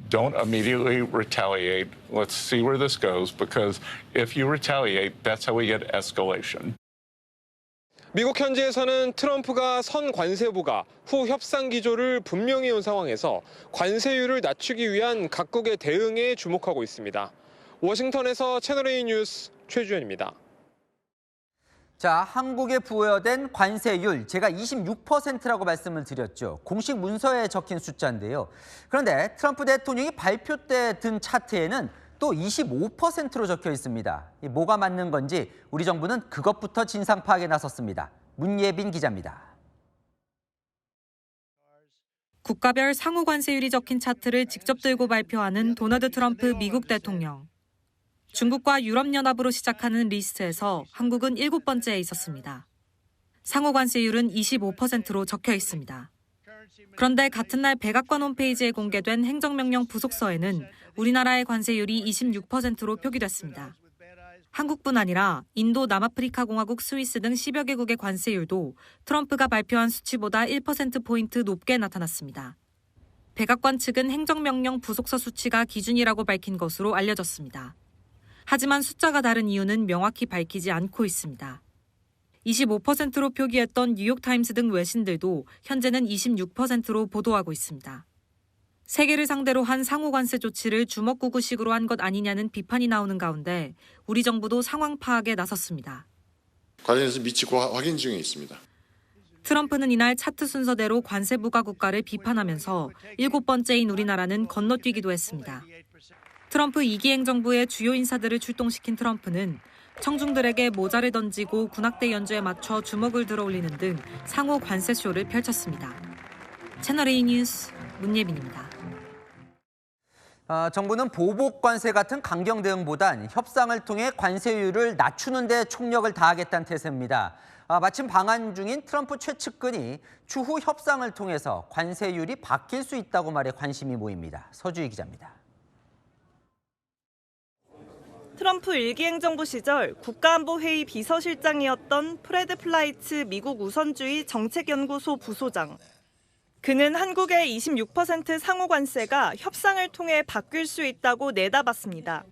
Don't immediately retaliate. Let's see where this goes, because if you retaliate, that's how we get escalation. 미국 현지에서는 트럼프가 선 관세 부과 후 협상 기조를 분명히 온 상황에서 관세율을 낮추기 위한 각국의 대응에 주목하고 있습니다. 워싱턴에서 채널A 뉴스 최주현입니다. 자, 한국에 부여된 관세율, 제가 26%라고 말씀을 드렸죠. 공식 문서에 적힌 숫자인데요. 그런데 트럼프 대통령이 발표 때 든 차트에는 또 25%로 적혀 있습니다. 뭐가 맞는 건지 우리 정부는 그것부터 진상 파악에 나섰습니다. 문예빈 기자입니다. 국가별 상호 관세율이 적힌 차트를 직접 들고 발표하는 도널드 트럼프 미국 대통령. 중국과 유럽연합으로 시작하는 리스트에서 한국은 7번째에 있었습니다. 상호 관세율은 25%로 적혀 있습니다. 그런데 같은 날 백악관 홈페이지에 공개된 행정명령 부속서에는 우리나라의 관세율이 26%로 표기됐습니다. 한국뿐 아니라 인도, 남아프리카 공화국, 스위스 등 10여 개국의 관세율도 트럼프가 발표한 수치보다 1%포인트 높게 나타났습니다. 백악관 측은 행정명령 부속서 수치가 기준이라고 밝힌 것으로 알려졌습니다. 하지만 숫자가 다른 이유는 명확히 밝히지 않고 있습니다. 25%로 표기했던 뉴욕타임스 등 외신들도 현재는 26%로 보도하고 있습니다. 세계를 상대로 한 상호관세 조치를 주먹구구식으로 한 것 아니냐는 비판이 나오는 가운데 우리 정부도 상황 파악에 나섰습니다. 관련해서 미치고 확인 중에 있습니다. 트럼프는 이날 차트 순서대로 관세 부과 국가를 비판하면서 7번째인 우리나라는 건너뛰기도 했습니다. 트럼프 2기 행정부의 주요 인사들을 출동시킨 트럼프는 청중들에게 모자를 던지고 군악대 연주에 맞춰 주먹을 들어올리는 등 상호 관세쇼를 펼쳤습니다. 채널A 뉴스 문예빈입니다. 정부는 보복 관세 같은 강경 대응보단 협상을 통해 관세율을 낮추는 데 총력을 다하겠다는 태세입니다. 마침 방한 중인 트럼프 최측근이 추후 협상을 통해서 관세율이 바뀔 수 있다고 말해 관심이 모입니다. 서주희 기자입니다. 트럼프 1기 행정부 시절 국가안보회의 비서실장이었던 프레드 플라이츠 미국 우선주의 정책연구소 부소장. 그는 한국의 26% 상호 관세가 협상을 통해 바뀔 수 있다고 내다봤습니다.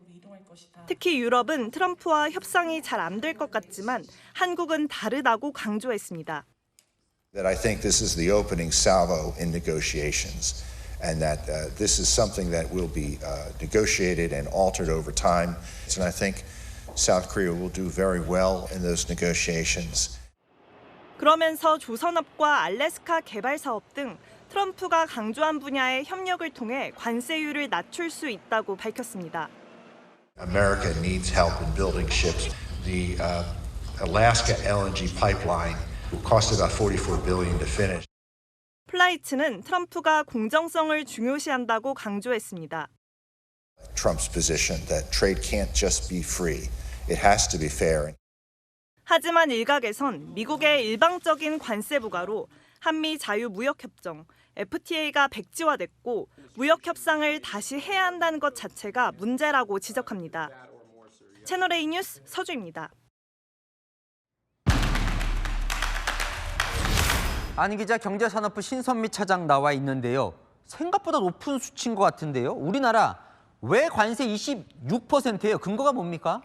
특히 유럽은 트럼프와 협상이 잘 안 될 것 같지만 한국은 다르다고 강조했습니다. That I think this is the opening salvo in negotiations. And that this is something that will be negotiated and altered over time. And I think South Korea will do very well in those negotiations. 그러면서 조선업과 알래스카 개발 사업 등 트럼프가 강조한 분야의 협력을 통해 관세율을 낮출 수 있다고 밝혔습니다. America needs help in building ships. The Alaska LNG pipeline will cost about $44 billion to finish. 플라이츠는 트럼프가 공정성을 중요시한다고 강조했습니다. Trump's position that trade can't just be free. It has to be fair. 하지만 일각에선 미국의 일방적인 관세 부과로 한미 자유무역협정 FTA가 백지화됐고 무역 협상을 다시 해야 한다는 것 자체가 문제라고 지적합니다. 채널A 뉴스 서주입니다. 안 기자, 경제산업부 신선미 차장 나와 있는데요. 생각보다 높은 수치인 것 같은데요. 우리나라 왜 관세 26%예요? 근거가 뭡니까?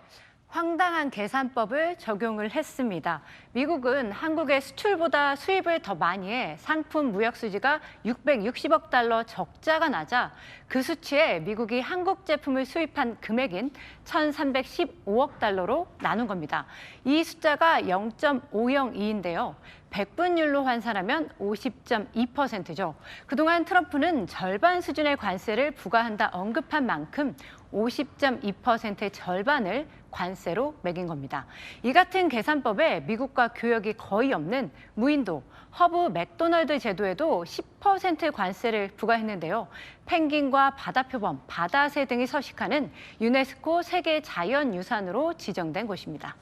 황당한 계산법을 적용을 했습니다. 미국은 한국의 수출보다 수입을 더 많이 해 상품 무역 수지가 660억 달러 적자가 나자 그 수치에 미국이 한국 제품을 수입한 금액인 1,315억 달러로 나눈 겁니다. 이 숫자가 0.502인데요. 100분율로 환산하면 50.2%죠. 그동안 트럼프는 절반 수준의 관세를 부과한다 언급한 만큼 50.2%의 절반을 관세로 매긴 겁니다. 이 같은 계산법에 미국과 교역이 거의 없는 무인도, 허브 맥도널드 제도에도 10% 관세를 부과했는데요. 펭귄과 바다표범, 바다새 등이 서식하는 유네스코 세계 자연유산으로 지정된 곳입니다.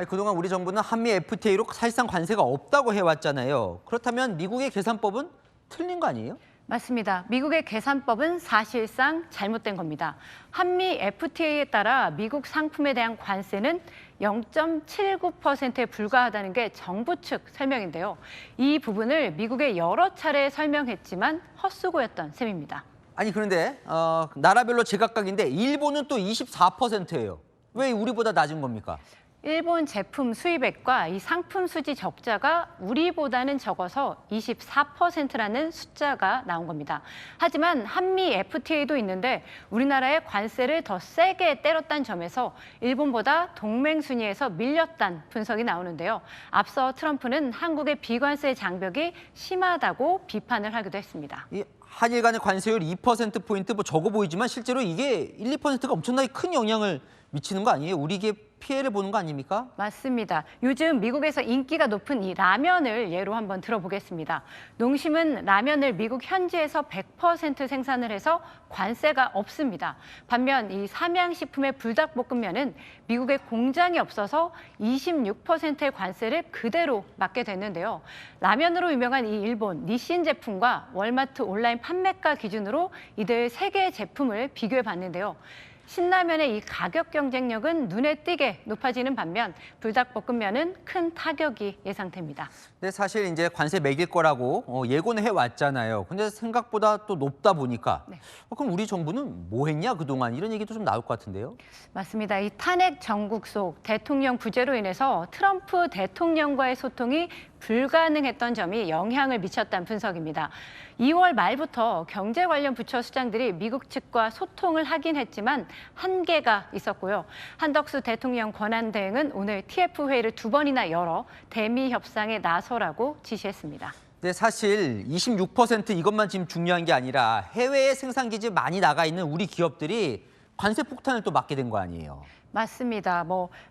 그동안 우리 정부는 한미 FTA로 사실상 관세가 없다고 해왔잖아요. 그렇다면 미국의 계산법은 틀린 거 아니에요? 맞습니다. 미국의 계산법은 사실상 잘못된 겁니다. 한미 FTA에 따라 미국 상품에 대한 관세는 0.79%에 불과하다는 게 정부 측 설명인데요. 이 부분을 미국에 여러 차례 설명했지만 헛수고였던 셈입니다. 아니 그런데 나라별로 제각각인데 일본은 또 24%예요. 왜 우리보다 낮은 겁니까? 일본 제품 수입액과 이 상품 수지 적자가 우리보다는 적어서 24%라는 숫자가 나온 겁니다. 하지만 한미 FTA도 있는데 우리나라의 관세를 더 세게 때렸다는 점에서 일본보다 동맹 순위에서 밀렸다는 분석이 나오는데요. 앞서 트럼프는 한국의 비관세 장벽이 심하다고 비판을 하기도 했습니다. 이 한일 간의 관세율 2%포인트 뭐 적어 보이지만 실제로 이게 1, 2%가 엄청나게 큰 영향을 미치는 거 아니에요? 우리에게 피해를 보는 거 아닙니까? 맞습니다. 요즘 미국에서 인기가 높은 이 라면을 예로 한번 들어보겠습니다. 농심은 라면을 미국 현지에서 100% 생산을 해서 관세가 없습니다. 반면 이 삼양식품의 불닭볶음면은 미국에 공장이 없어서 26%의 관세를 그대로 맞게 됐는데요. 라면으로 유명한 이 일본 니신 제품과 월마트 온라인 판매가 기준으로 이들 세 개의 제품을 비교해 봤는데요. 신라면의 이 가격 경쟁력은 눈에 띄게 높아지는 반면 불닭볶음면은 큰 타격이 예상됩니다. 근데 사실 이제 관세 매길 거라고 예고는 해왔잖아요. 근데 생각보다 또 높다 보니까 그럼 우리 정부는 뭐 했냐 그동안 이런 얘기도 좀 나올 것 같은데요. 맞습니다. 이 탄핵 정국 속 대통령 부재로 인해서 트럼프 대통령과의 소통이 불가능했던 점이 영향을 미쳤다는 분석입니다. 2월 말부터 경제 관련 부처 수장들이 미국 측과 소통을 하긴 했지만 한계가 있었고요. 한덕수 대통령 권한대행은 오늘 TF 회의를 2번이나 열어 대미 협상에 나서라고 지시했습니다. 근데 사실 26% 이것만 지금 중요한 게 아니라 해외에 생산기지 많이 나가 있는 우리 기업들이 관세 폭탄을 또 맞게 된 거 아니에요. 맞습니다.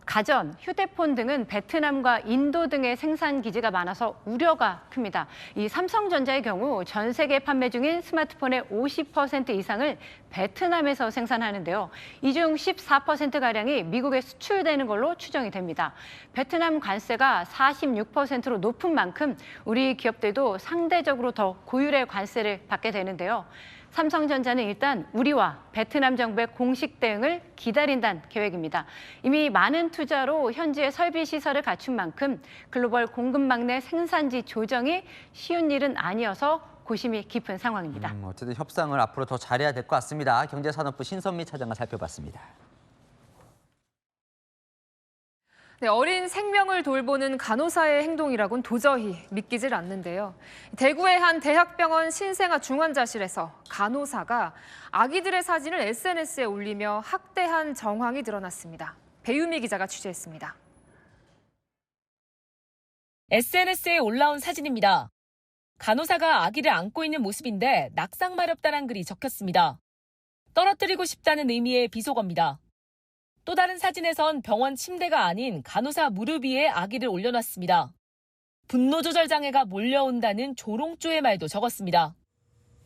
가전, 휴대폰 등은 베트남과 인도 등의 생산 기지가 많아서 우려가 큽니다. 이 삼성전자의 경우 전 세계 판매 중인 스마트폰의 50% 이상을 베트남에서 생산하는데요. 이 중 14%가량이 미국에 수출되는 걸로 추정이 됩니다. 베트남 관세가 46%로 높은 만큼 우리 기업들도 상대적으로 더 고율의 관세를 받게 되는데요. 삼성전자는 일단 우리와 베트남 정부의 공식 대응을 기다린다는 계획입니다. 이미 많은 투자로 현지의 설비 시설을 갖춘 만큼 글로벌 공급 막내 생산지 조정이 쉬운 일은 아니어서 고심이 깊은 상황입니다. 어쨌든 협상을 앞으로 더 잘해야 될 것 같습니다. 경제산업부 신선미 차장과 살펴봤습니다. 네, 어린 생명을 돌보는 간호사의 행동이라고는 도저히 믿기질 않는데요. 대구의 한 대학병원 신생아 중환자실에서 간호사가 아기들의 사진을 SNS에 올리며 학대한 정황이 드러났습니다. 배유미 기자가 취재했습니다. SNS에 올라온 사진입니다. 간호사가 아기를 안고 있는 모습인데 낙상마렵다는 글이 적혔습니다. 떨어뜨리고 싶다는 의미의 비속어입니다. 또 다른 사진에선 병원 침대가 아닌 간호사 무릎 위에 아기를 올려놨습니다. 분노 조절 장애가 몰려온다는 조롱조의 말도 적었습니다.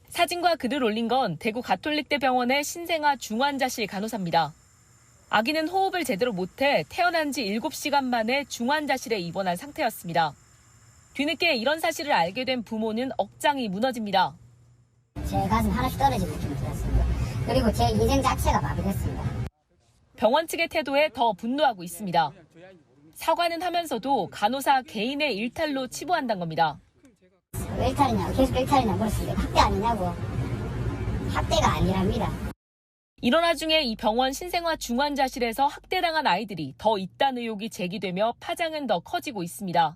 사진과 글을 올린 건 대구 가톨릭대 병원의 신생아 중환자실 간호사입니다. 아기는 호흡을 제대로 못해 태어난 지 7시간 만에 중환자실에 입원한 상태였습니다. 뒤늦게 이런 사실을 알게 된 부모는 억장이 무너집니다. 제 가슴 하나씩 떨어지는 느낌이 들었습니다. 그리고 제 인생 자체가 마비됐습니다. 병원 측의 태도에 더 분노하고 있습니다. 사과는 하면서도 간호사 개인의 일탈로 치부한다는 겁니다. 왜 일탈이냐고 계속 일탈이냐고 물었습니다. 학대 아니냐고. 학대가 아니랍니다. 이런 와중에 이 병원 신생아 중환자실에서 학대당한 아이들이 더 있다는 의혹이 제기되며 파장은 더 커지고 있습니다.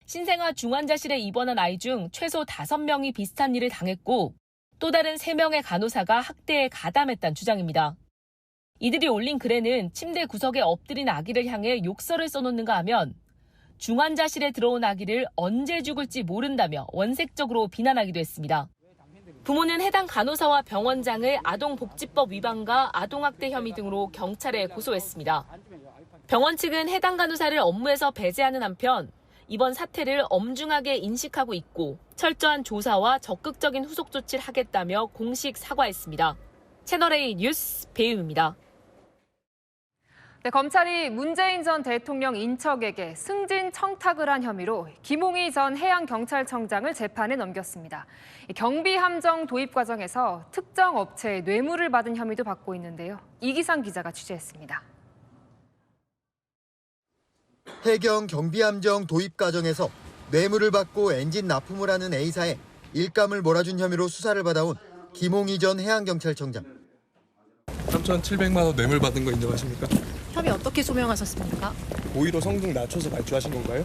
신생아 중환자실에 입원한 아이 중 최소 5명이 비슷한 일을 당했고 또 다른 3명의 간호사가 학대에 가담했다는 주장입니다. 이들이 올린 글에는 침대 구석에 엎드린 아기를 향해 욕설을 써놓는가 하면 중환자실에 들어온 아기를 언제 죽을지 모른다며 원색적으로 비난하기도 했습니다. 부모는 해당 간호사와 병원장을 아동복지법 위반과 아동학대 혐의 등으로 경찰에 고소했습니다. 병원 측은 해당 간호사를 업무에서 배제하는 한편 이번 사태를 엄중하게 인식하고 있고 철저한 조사와 적극적인 후속 조치를 하겠다며 공식 사과했습니다. 채널A 뉴스 배유입니다. 네, 검찰이 문재인 전 대통령 인척에게 승진 청탁을 한 혐의로 김홍희 전 해양경찰청장을 재판에 넘겼습니다. 경비 함정 도입 과정에서 특정 업체에 뇌물을 받은 혐의도 받고 있는데요. 이기상 기자가 취재했습니다. 해경 경비함정 도입 과정에서 뇌물을 받고 엔진 납품을 하는 A사에 일감을 몰아준 혐의로 수사를 받아온 김홍희 전 해양경찰청장. 3,700만 원 뇌물 받은 거 인정하십니까? 혐의 어떻게 소명하셨습니까? 고의로 성능 낮춰서 발주하신 건가요?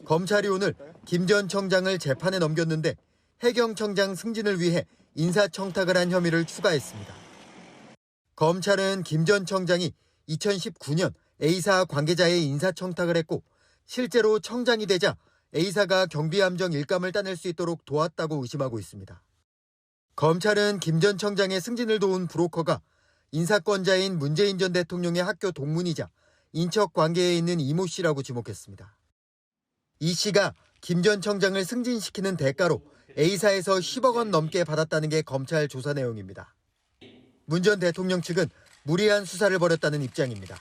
검찰이 오늘 김 전 청장을 재판에 넘겼는데 해경청장 승진을 위해 인사청탁을 한 혐의를 추가했습니다. 검찰은 김 전 청장이 2019년 A사 관계자의 인사청탁을 했고 실제로 청장이 되자 A사가 경비함정 일감을 따낼 수 있도록 도왔다고 의심하고 있습니다. 검찰은 김 전 청장의 승진을 도운 브로커가 인사권자인 문재인 전 대통령의 학교 동문이자 인척 관계에 있는 이모 씨라고 지목했습니다. 이 씨가 김 전 청장을 승진시키는 대가로 A사에서 10억 원 넘게 받았다는 게 검찰 조사 내용입니다. 문 전 대통령 측은 무리한 수사를 벌였다는 입장입니다.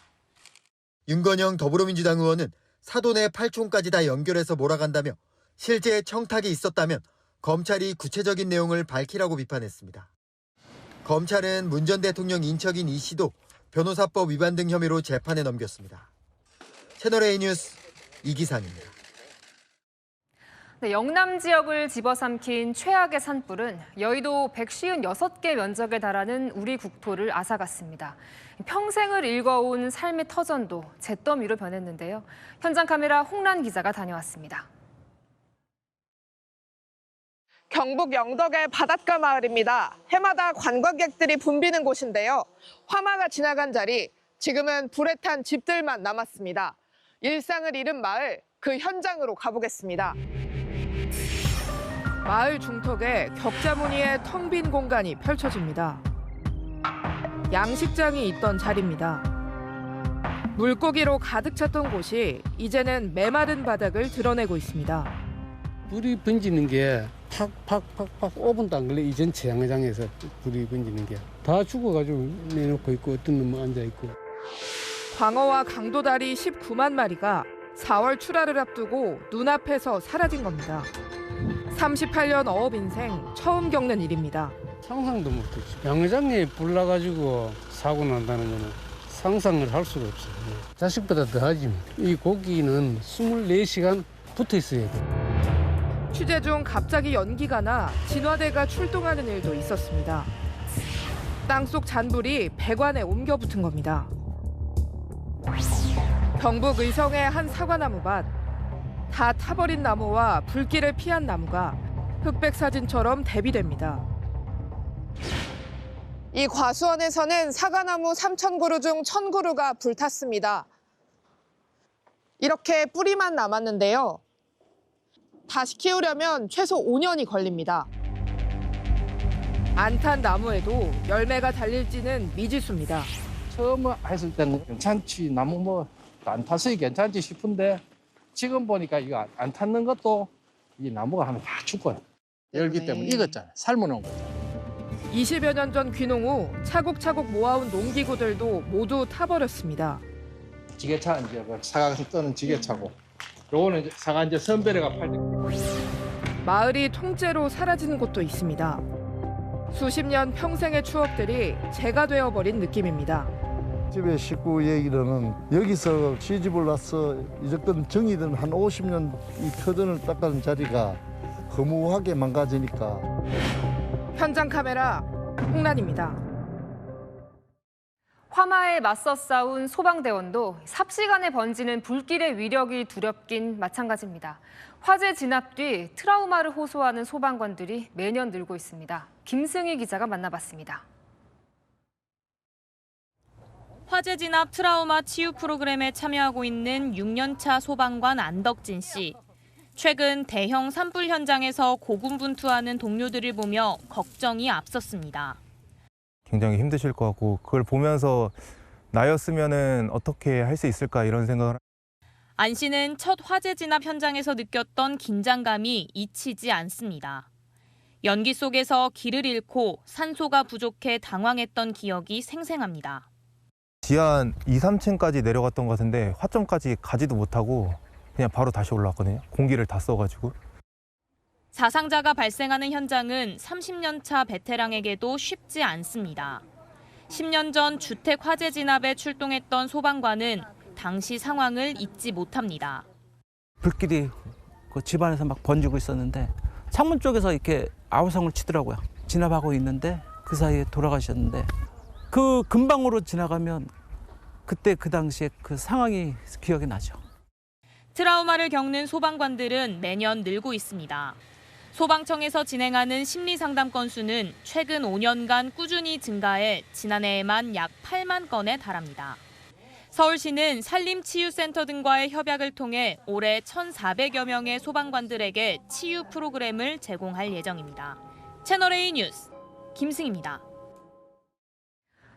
윤건영 더불어민주당 의원은 사돈의 팔촌까지 다 연결해서 몰아간다며 실제 청탁이 있었다면 검찰이 구체적인 내용을 밝히라고 비판했습니다. 검찰은 문 전 대통령 인척인 이 씨도 변호사법 위반 등 혐의로 재판에 넘겼습니다. 채널A 뉴스 이기상입니다. 네, 영남 지역을 집어삼킨 최악의 산불은 여의도 156개 면적에 달하는 우리 국토를 앗아갔습니다. 평생을 읽어온 삶의 터전도 잿더미로 변했는데요. 현장 카메라 홍란 기자가 다녀왔습니다. 경북 영덕의 바닷가 마을입니다. 해마다 관광객들이 붐비는 곳인데요. 화마가 지나간 자리, 지금은 불에 탄 집들만 남았습니다. 일상을 잃은 마을, 그 현장으로 가보겠습니다. 마을 중턱에 격자 무늬의 텅 빈 공간이 펼쳐집니다. 양식장이 있던 자리입니다. 물고기로 가득 찼던 곳이 이제는 메마른 바닥을 드러내고 있습니다. 불이 번지는 게 팍팍팍팍 5분도 안 걸려. 이전 채양장에서 불이 번지는 게 다 죽어가지고 내놓고 있고 어떤 놈은 앉아 있고. 광어와 강도다리 19만 마리가 4월 출하를 앞두고 눈앞에서 사라진 겁니다. 38년 어업 인생 처음 겪는 일입니다. 상상도 못했지. 양장에 불 나가지고 사고 난다는 거는 상상을 할 수가 없어요. 자식보다 더 하지. 이 고기는 24시간 붙어 있어야 돼. 취재 중 갑자기 연기가 나 진화대가 출동하는 일도 있었습니다. 땅속 잔불이 배관에 옮겨 붙은 겁니다. 경북 의성의 한 사과나무밭. 다 타버린 나무와 불길을 피한 나무가 흑백 사진처럼 대비됩니다. 이 과수원에서는 사과나무 3,000그루 중 1,000그루가 불탔습니다. 이렇게 뿌리만 남았는데요. 다시 키우려면 최소 5년이 걸립니다. 안 탄 나무에도 열매가 달릴지는 미지수입니다. 처음 했을 때는 괜찮지. 나무 뭐 안 탔으니 괜찮지 싶은데 지금 보니까 이거 안 탔는 것도 이 나무가 하면 다 죽어요. 열기 때문에 익었잖아요. 삶아놓은 거죠. 20여 년 전 귀농 후 차곡차곡 모아온 농기구들도 모두 타버렸습니다. 지게차 이제 사과 떠는 지게차고, 요거는 이제 사과 이제 선배래가 팔 때. 마을이 통째로 사라지는 곳도 있습니다. 수십 년 평생의 추억들이 재가 되어버린 느낌입니다. 집의 식구 얘기로는 여기서 시집을 와서 이제껏 정이든 한 50년 이 터전을 닦아는 자리가 허무하게 망가지니까. 현장 카메라 홍란입니다. 화마에 맞서 싸운 소방대원도 삽시간에 번지는 불길의 위력이 두렵긴 마찬가지입니다. 화재 진압 뒤 트라우마를 호소하는 소방관들이 매년 늘고 있습니다. 김승희 기자가 만나봤습니다. 화재 진압 트라우마 치유 프로그램에 참여하고 있는 6년차 소방관 안덕진 씨. 최근 대형 산불 현장에서 고군분투하는 동료들을 보며 걱정이 앞섰습니다. 굉장히 힘드실 것 같고 그걸 보면서 나였으면은 어떻게 할 수 있을까 이런 생각을. 안 씨는 첫 화재 진압 현장에서 느꼈던 긴장감이 잊히지 않습니다. 연기 속에서 길을 잃고 산소가 부족해 당황했던 기억이 생생합니다. 지하 한 2, 3층까지 내려갔던 것 같은데 화점까지 가지도 못하고 그냥 바로 다시 올라왔거든요. 공기를 다 써가지고. 사상자가 발생하는 현장은 30년 차 베테랑에게도 쉽지 않습니다. 10년 전 주택 화재 진압에 출동했던 소방관은 당시 상황을 잊지 못합니다. 불길이 그 집안에서 막 번지고 있었는데 창문 쪽에서 이렇게 아우성을 치더라고요. 진압하고 있는데 그 사이에 돌아가셨는데 그 근방으로 지나가면 그때 그 당시에 그 상황이 기억이 나죠. 트라우마를 겪는 소방관들은 매년 늘고 있습니다. 소방청에서 진행하는 심리상담 건수는 최근 5년간 꾸준히 증가해 지난해에만 약 8만 건에 달합니다. 서울시는 산림치유센터 등과의 협약을 통해 올해 1,400여 명의 소방관들에게 치유 프로그램을 제공할 예정입니다. 채널A 뉴스 김승희입니다.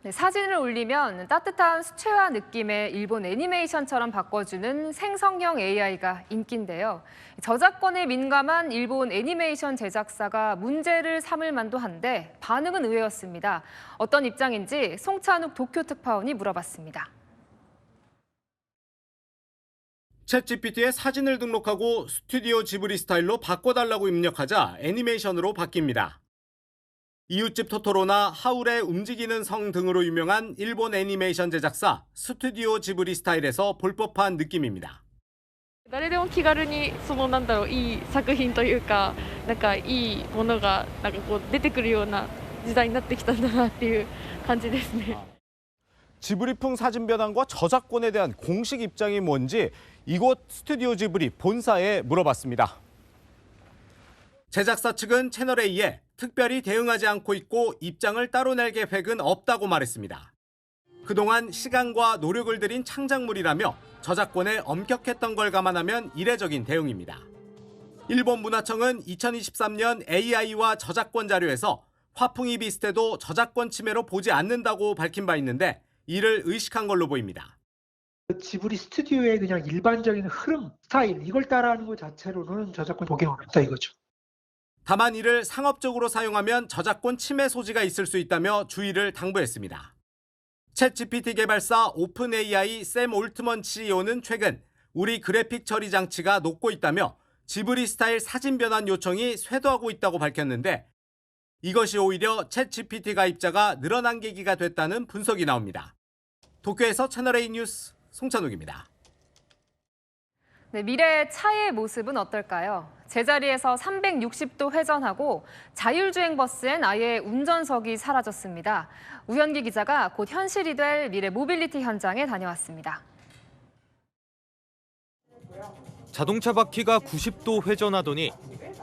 네, 사진을 올리면 따뜻한 수채화 느낌의 일본 애니메이션처럼 바꿔주는 생성형 AI가 인기인데요. 저작권에 민감한 일본 애니메이션 제작사가 문제를 삼을 만도 한데 반응은 의외였습니다. 어떤 입장인지 송찬욱 도쿄 특파원이 물어봤습니다. 챗GPT에 사진을 등록하고 스튜디오 지브리 스타일로 바꿔달라고 입력하자 애니메이션으로 바뀝니다. 이웃집 토토로나 하울의 움직이는 성 등으로 유명한 일본 애니메이션 제작사 스튜디오 지브리 스타일에서 볼 법한 느낌입니다. 誰でも気軽にいい作品というか、いいものが出てくるような時代になってきたんだなっていう感じですね. 지브리풍 사진 변환과 저작권에 대한 공식 입장이 뭔지 이곳 스튜디오 지브리 본사에 물어봤습니다. 제작사 측은 채널A에 특별히 대응하지 않고 있고 입장을 따로 낼 계획은 없다고 말했습니다. 그동안 시간과 노력을 들인 창작물이라며 저작권에 엄격했던 걸 감안하면 이례적인 대응입니다. 일본 문화청은 2023년 AI와 저작권 자료에서 화풍이 비슷해도 저작권 침해로 보지 않는다고 밝힌 바 있는데 이를 의식한 걸로 보입니다. 지브리 스튜디오의 그냥 일반적인 흐름, 스타일 이걸 따라하는 것 자체로는 저작권 복용 어렵다 이거죠. 다만 이를 상업적으로 사용하면 저작권 침해 소지가 있을 수 있다며 주의를 당부했습니다. 챗GPT 개발사 오픈AI 샘 올트먼 CEO는 최근 우리 그래픽 처리 장치가 녹고 있다며 지브리 스타일 사진 변환 요청이 쇄도하고 있다고 밝혔는데 이것이 오히려 챗GPT 가입자가 늘어난 계기가 됐다는 분석이 나옵니다. 도쿄에서 채널A 뉴스 송찬욱입니다. 네, 미래의 차의 모습은 어떨까요? 제자리에서 360도 회전하고 자율주행 버스엔 아예 운전석이 사라졌습니다. 우현기 기자가 곧 현실이 될 미래 모빌리티 현장에 다녀왔습니다. 자동차 바퀴가 90도 회전하더니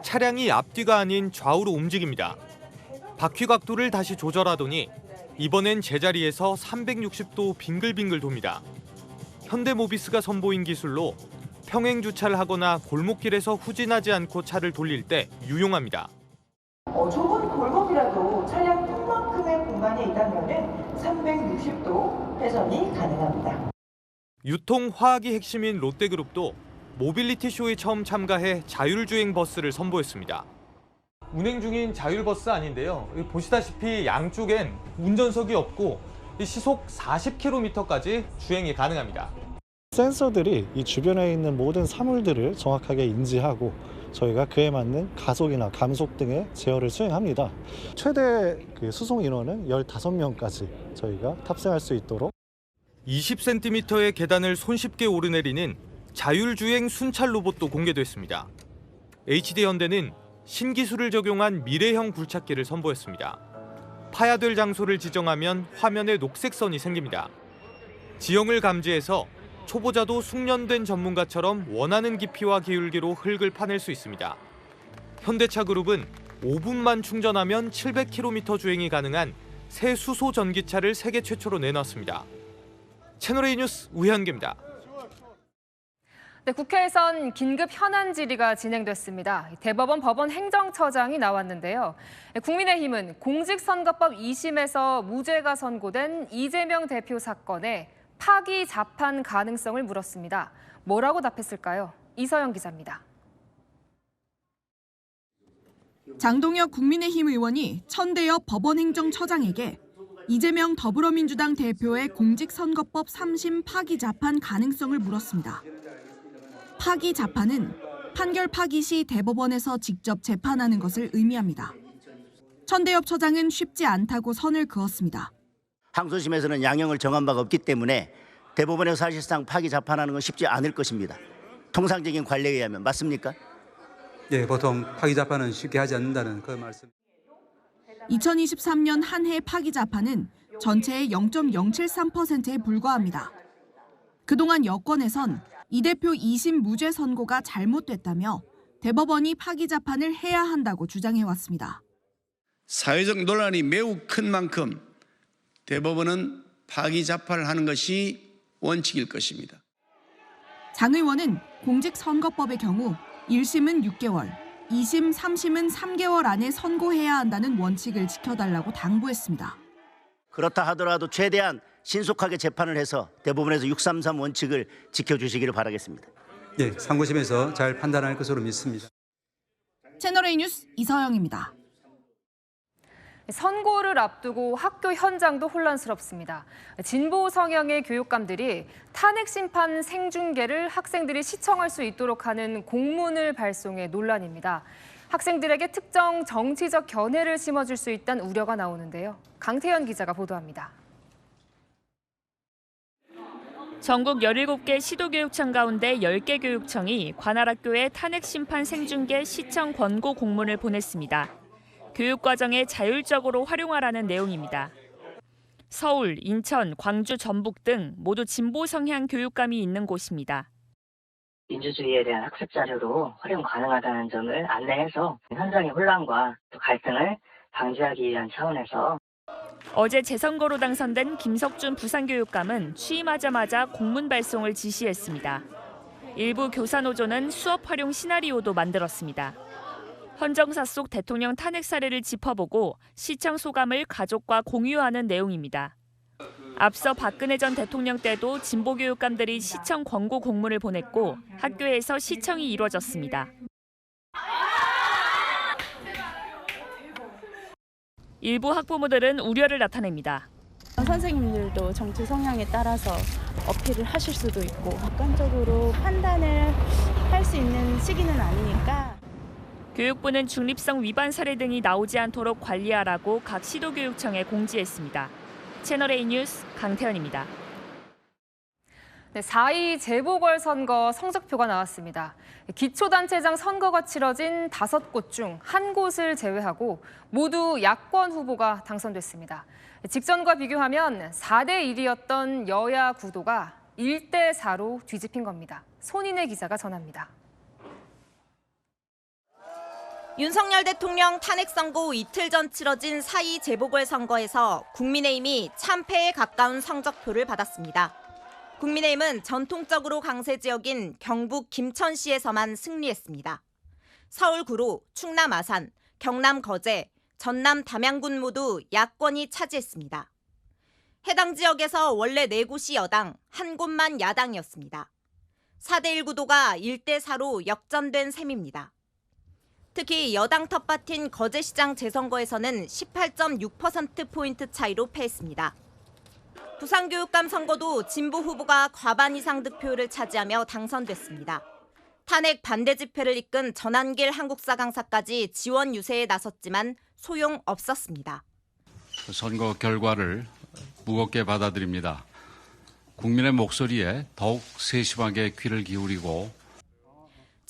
차량이 앞뒤가 아닌 좌우로 움직입니다. 바퀴 각도를 다시 조절하더니 이번엔 제자리에서 360도 빙글빙글 돕니다. 현대모비스가 선보인 기술로 평행 주차를 하거나 골목길에서 후진하지 않고 차를 돌릴 때 유용합니다. 좁은 골목이라도 차량 턱만큼의 공간이 있다면 360도 회전이 가능합니다. 유통화학이 핵심인 롯데그룹도 모빌리티 쇼에 처음 참가해 자율주행 버스를 선보였습니다. 운행 중인 자율버스 아닌데요. 보시다시피 양쪽엔 운전석이 없고 시속 40km까지 주행이 가능합니다. 센서들이 이 주변에 있는 모든 사물들을 정확하게 인지하고 저희가 그에 맞는 가속이나 감속 등의 제어를 수행합니다. 최대 수송 인원은 15명까지 저희가 탑승할 수 있도록 20cm의 계단을 손쉽게 오르내리는 자율주행 순찰 로봇도 공개됐습니다. HD현대는 신기술을 적용한 미래형 굴착기를 선보였습니다. 파야될 장소를 지정하면 화면에 녹색 선이 생깁니다. 지형을 감지해서 초보자도 숙련된 전문가처럼 원하는 깊이와 기울기로 흙을 파낼 수 있습니다. 현대차 그룹은 5분만 충전하면 700km 주행이 가능한 새 수소 전기차를 세계 최초로 내놨습니다. 채널A 뉴스 우현기입니다. 네, 국회에선 긴급 현안 질의가 진행됐습니다. 대법원 법원 행정처장이 나왔는데요. 국민의힘은 공직선거법 2심에서 무죄가 선고된 이재명 대표 사건에 파기 자판 가능성을 물었습니다. 뭐라고 답했을까요? 이서영 기자입니다. 장동혁 국민의힘 의원이 천대엽 법원행정처장에게 이재명 더불어민주당 대표의 공직선거법 3심 파기 자판 가능성을 물었습니다. 파기 자판은 판결 파기 시 대법원에서 직접 재판하는 것을 의미합니다. 천대엽 처장은 쉽지 않다고 선을 그었습니다. 항소심에서는 양형을 정한 바가 없기 때문에 대법원에서 사실상 파기 자판하는 건 쉽지 않을 것입니다. 통상적인 관례에 의하면 맞습니까? 네, 보통 파기 자판은 쉽게 하지 않는다는 그 말씀. 2023년 한 해 파기 자판은 전체의 0.073%에 불과합니다. 그동안 여권에선 이 대표 2심 무죄 선고가 잘못됐다며 대법원이 파기 재판을 해야 한다고 주장해왔습니다. 사회적 논란이 매우 큰 만큼 대법원은 파기 재판을 하는 것이 원칙일 것입니다. 장 의원은 공직선거법의 경우 1심은 6개월, 2심, 3심은 3개월 안에 선고해야 한다는 원칙을 지켜달라고 당부했습니다. 그렇다 하더라도 최대한 신속하게 재판을 해서 대법원에서 633 원칙을 지켜주시기를 바라겠습니다. 예, 상고심에서 잘 판단할 것으로 믿습니다. 채널A 뉴스 이서영입니다. 선고를 앞두고 학교 현장도 혼란스럽습니다. 진보 성향의 교육감들이 탄핵 심판 생중계를 학생들이 시청할 수 있도록 하는 공문을 발송해 논란입니다. 학생들에게 특정 정치적 견해를 심어줄 수 있다는 우려가 나오는데요. 강태현 기자가 보도합니다. 전국 17개 시도교육청 가운데 10개 교육청이 관할학교에 탄핵 심판 생중계 시청 권고 공문을 보냈습니다. 교육과정에 자율적으로 활용하라는 내용입니다. 서울, 인천, 광주, 전북 등 모두 진보 성향 교육감이 있는 곳입니다. 민주주의에 대한 학습 자료로 활용 가능하다는 점을 안내해서 현장의 혼란과 또 갈등을 방지하기 위한 차원에서 어제 재선거로 당선된 김석준 부산교육감은 취임하자마자 공문 발송을 지시했습니다. 일부 교사노조는 수업 활용 시나리오도 만들었습니다. 헌정사 속 대통령 탄핵 사례를 짚어보고 시청 소감을 가족과 공유하는 내용입니다. 앞서 박근혜 전 대통령 때도 진보 교육감들이 시청 권고 공문을 보냈고 학교에서 시청이 이루어졌습니다. 일부 학부모들은 우려를 나타냅니다. 선생님들도 정치 성향에 따라서 어필을 하실 수도 있고 객관적으로 판단을 할 수 있는 시기는 아니니까. 교육부는 중립성 위반 사례 등이 나오지 않도록 관리하라고 각 시도교육청에 공지했습니다. 채널A 뉴스 강태현입니다. 네, 4.2 재보궐선거 성적표가 나왔습니다. 기초단체장 선거가 치러진 5곳 중 1곳을 제외하고 모두 야권 후보가 당선됐습니다. 직전과 비교하면 4대 1이었던 여야 구도가 1대 4로 뒤집힌 겁니다. 손인혜 기자가 전합니다. 윤석열 대통령 탄핵 선고 이틀 전 치러진 4.2 재보궐선거에서 국민의힘이 참패에 가까운 성적표를 받았습니다. 국민의힘은 전통적으로 강세 지역인 경북 김천시에서만 승리했습니다. 서울 구로, 충남 아산, 경남 거제, 전남 담양군 모두 야권이 차지했습니다. 해당 지역에서 원래 4곳이 여당, 1곳만 야당이었습니다. 4대1 구도가 1대 4로 역전된 셈입니다. 특히 여당 텃밭인 거제시장 재선거에서는 18.6%포인트 차이로 패했습니다. 부산교육감 선거도 진보 후보가 과반 이상 득표를 차지하며 당선됐습니다. 탄핵 반대 집회를 이끈 전한길 한국사 강사까지 지원 유세에 나섰지만 소용없었습니다. 선거 결과를 무겁게 받아들입니다. 국민의 목소리에 더욱 세심하게 귀를 기울이고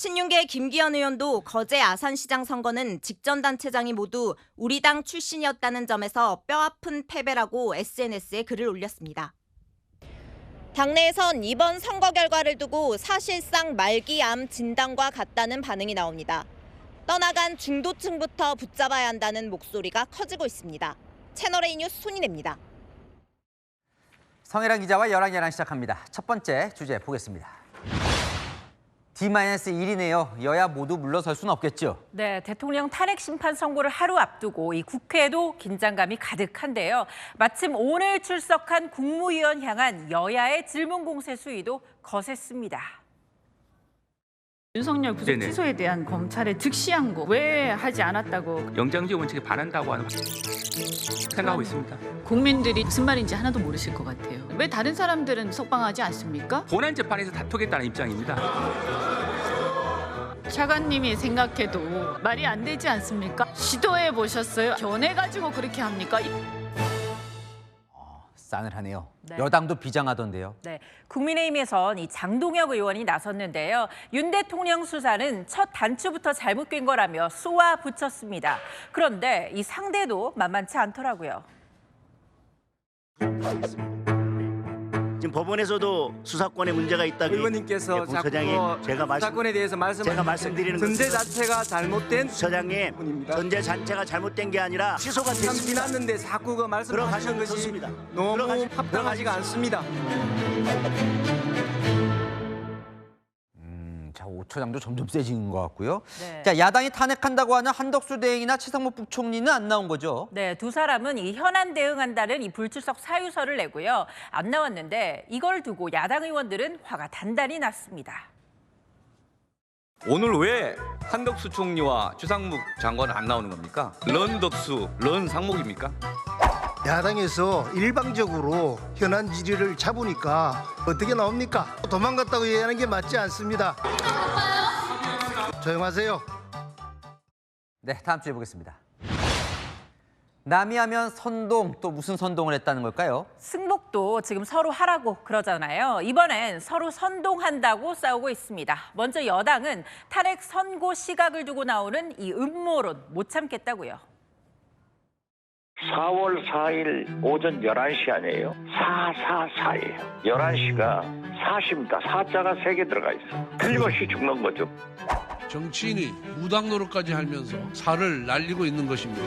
친윤계 김기현 의원도 거제 아산시장 선거는 직전 단체장이 모두 우리 당 출신이었다는 점에서 뼈아픈 패배라고 SNS에 글을 올렸습니다. 당내에선 이번 선거 결과를 두고 사실상 말기암 진단과 같다는 반응이 나옵니다. 떠나간 중도층부터 붙잡아야 한다는 목소리가 커지고 있습니다. 채널A 뉴스 손인혜입니다. 성혜랑 기자와 열왕열왕 시작합니다. 첫 번째 주제 보겠습니다. D-1이네요. 여야 모두 물러설 수는 없겠죠. 네, 대통령 탄핵 심판 선고를 하루 앞두고 이 국회도 긴장감이 가득한데요. 마침 오늘 출석한 국무위원 향한 여야의 질문 공세 수위도 거셌습니다. 윤석열 구속 취소에 대한 검찰의 즉시 항고 왜 하지 않았다고 영장주의 원칙에 반한다고 하는 생각하고 있습니다. 국민들이 무슨 말인지 하나도 모르실 것 같아요. 왜 다른 사람들은 석방하지 않습니까? 본안 재판에서 다투겠다는 입장입니다. 차관님이 생각해도 말이 안 되지 않습니까? 시도해 보셨어요? 견해가지고 그렇게 합니까? 싸늘하네요. 네. 여당도 비장하던데요. 네, 국민의힘에선 이 장동혁 의원이 나섰는데요. 윤 대통령 수사는 첫 단추부터 잘못 꿰인 거라며 쏘아붙였습니다. 그런데 이 상대도 만만치 않더라고요. 지금 법원에서도 수사권에 문제가 있다고 의원님께서 부서장님 자꾸 수사권에 대해서 제가 말씀드리는 전제 자체가 잘못된 부서장님 부분입니다. 전제 자체가 잘못된 게 아니라 취소가 참 됐습니다. 지났는데 자꾸 그 말씀하시는 들어가시면 것이 좋습니다. 너무 합당하지가 않습니다. 자, 5처장도 점점 세지는 것 같고요. 네. 자, 야당이 탄핵한다고 하는 한덕수 대행이나 최상목 부총리는 안 나온 거죠? 네, 두 사람은 이 현안 대응한다는 이 불출석 사유서를 내고요. 안 나왔는데 이걸 두고 야당 의원들은 화가 단단히 났습니다. 오늘 왜 한덕수 총리와 최상목 장관은 안 나오는 겁니까? 런덕수, 런상목입니까? 야당에서 일방적으로 현안 질의를 잡으니까 어떻게 나옵니까? 도망갔다고 얘기하는 게 맞지 않습니다. 조용하세요. 네, 다음 주에 보겠습니다. 남이 하면 선동, 또 무슨 선동을 했다는 걸까요? 승복도 지금 서로 하라고 그러잖아요. 이번엔 서로 선동한다고 싸우고 있습니다. 먼저 여당은 탄핵 선고 시각을 두고 나오는 이 음모론 못 참겠다고요. 4월 4일 오전 11시 아니에요? 444예요. 11시가 4입니다. 4자가 3개 들어가 있어. 틀림없이 죽는 거죠. 정치인이 무당 노릇까지 하면서 살을 날리고 있는 것입니다.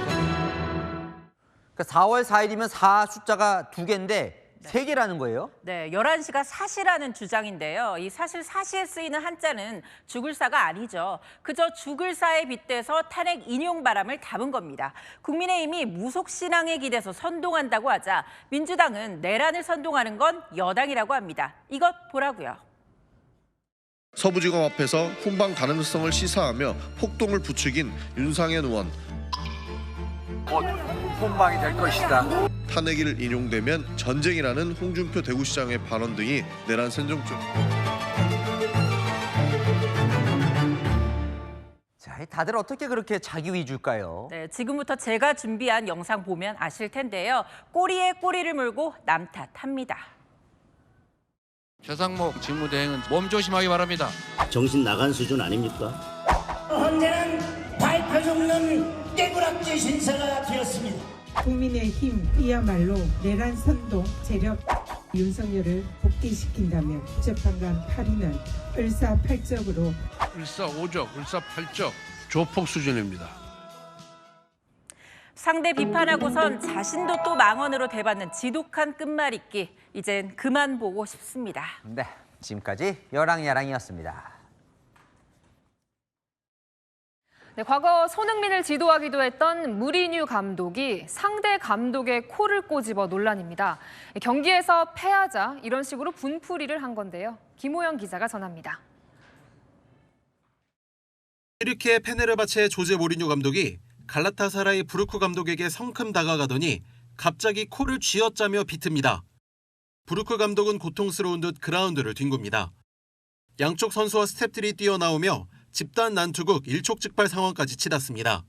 그러니까 4월 4일이면 4 숫자가 2개인데 3개라는 거예요? 네, 11시가 사시라는 주장인데요. 이 사실 사시에 쓰이는 한자는 죽을 사가 아니죠. 그저 죽을 사에 빗대서 탄핵 인용 바람을 담은 겁니다. 국민의힘이 무속 신앙에 기대서 선동한다고 하자 민주당은 내란을 선동하는 건 여당이라고 합니다. 이것 보라고요. 서부지검 앞에서 훈방 가능성을 시사하며 폭동을 부추긴 윤상현 의원. 곧 훈방이 될 것이다. 탄핵일 인용되면 전쟁이라는 홍준표 대구시장의 발언 등이 내란 선동적. 자, 다들 어떻게 그렇게 자기 위주일까요? 네, 지금부터 제가 준비한 영상 보면 아실 텐데요. 꼬리에 꼬리를 물고 남 탓합니다. 최상목 직무대행은 몸조심하기 바랍니다. 정신 나간 수준 아닙니까? 언제는 발표 없는 깨구락지 신사가 되었습니다. 국민의힘이야말로 내란 선동 재력 윤석열을 복귀시킨다면 재판관 8인은 을사팔적으로 을사오적, 을사팔적 조폭 수준입니다. 상대 비판하고선 자신도 또 망언으로 대받는 지독한 끝말잇기. 이젠 그만 보고 싶습니다. 네, 지금까지 여랑야랑이었습니다. 네, 과거 손흥민을 지도하기도 했던 무리뉴 감독이 상대 감독의 코를 꼬집어 논란입니다. 경기에서 패하자 이런 식으로 분풀이를 한 건데요. 김호영 기자가 전합니다. 이렇게 페네르바체 조제 모리뉴 감독이 갈라타사라이 부르크 감독에게 성큼 다가가더니 갑자기 코를 쥐어짜며 비틉니다. 부르크 감독은 고통스러운 듯 그라운드를 뒹굽니다. 양쪽 선수와 스태프들이 뛰어나오며 집단 난투극 일촉즉발 상황까지 치닫습니다.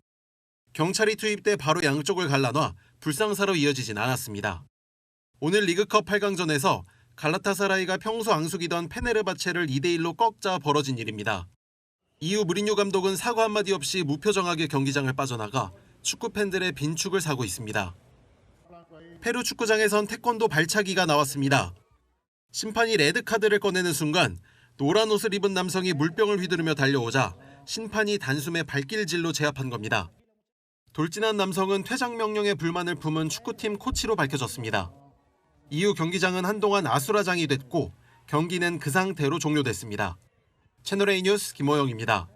경찰이 투입돼 바로 양쪽을 갈라놔 불상사로 이어지진 않았습니다. 오늘 리그컵 8강전에서 갈라타사라이가 평소 앙숙이던 페네르바체를 2대1로 꺾자 벌어진 일입니다. 이후 무리뉴 감독은 사과 한마디 없이 무표정하게 경기장을 빠져나가 축구 팬들의 빈축을 사고 있습니다. 페루 축구장에선 태권도 발차기가 나왔습니다. 심판이 레드카드를 꺼내는 순간 노란 옷을 입은 남성이 물병을 휘두르며 달려오자 심판이 단숨에 발길질로 제압한 겁니다. 돌진한 남성은 퇴장 명령에 불만을 품은 축구팀 코치로 밝혀졌습니다. 이후 경기장은 한동안 아수라장이 됐고 경기는 그 상태로 종료됐습니다. 채널A 뉴스 김호영입니다.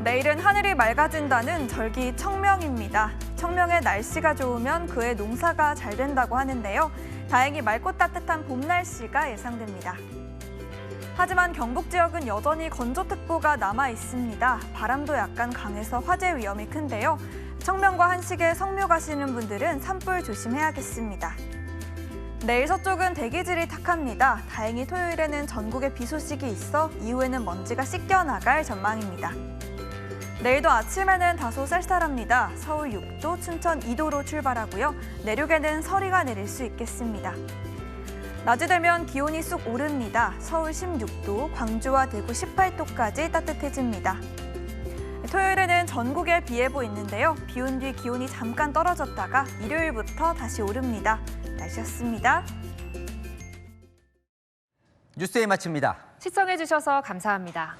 내일은 하늘이 맑아진다는 절기 청명입니다. 청명에 날씨가 좋으면 그의 농사가 잘 된다고 하는데요. 다행히 맑고 따뜻한 봄 날씨가 예상됩니다. 하지만 경북 지역은 여전히 건조특보가 남아 있습니다. 바람도 약간 강해서 화재 위험이 큰데요. 청명과 한식에 성묘 가시는 분들은 산불 조심해야겠습니다. 내일 서쪽은 대기질이 탁합니다. 다행히 토요일에는 전국에 비 소식이 있어 이후에는 먼지가 씻겨나갈 전망입니다. 내일도 아침에는 다소 쌀쌀합니다. 서울 6도, 춘천 2도로 출발하고요. 내륙에는 서리가 내릴 수 있겠습니다. 낮이 되면 기온이 쑥 오릅니다. 서울 16도, 광주와 대구 18도까지 따뜻해집니다. 토요일에는 전국에 비 예보 있는데요. 비온 뒤 기온이 잠깐 떨어졌다가 일요일부터 다시 오릅니다. 날씨였습니다. 뉴스에 마칩니다. 시청해주셔서 감사합니다.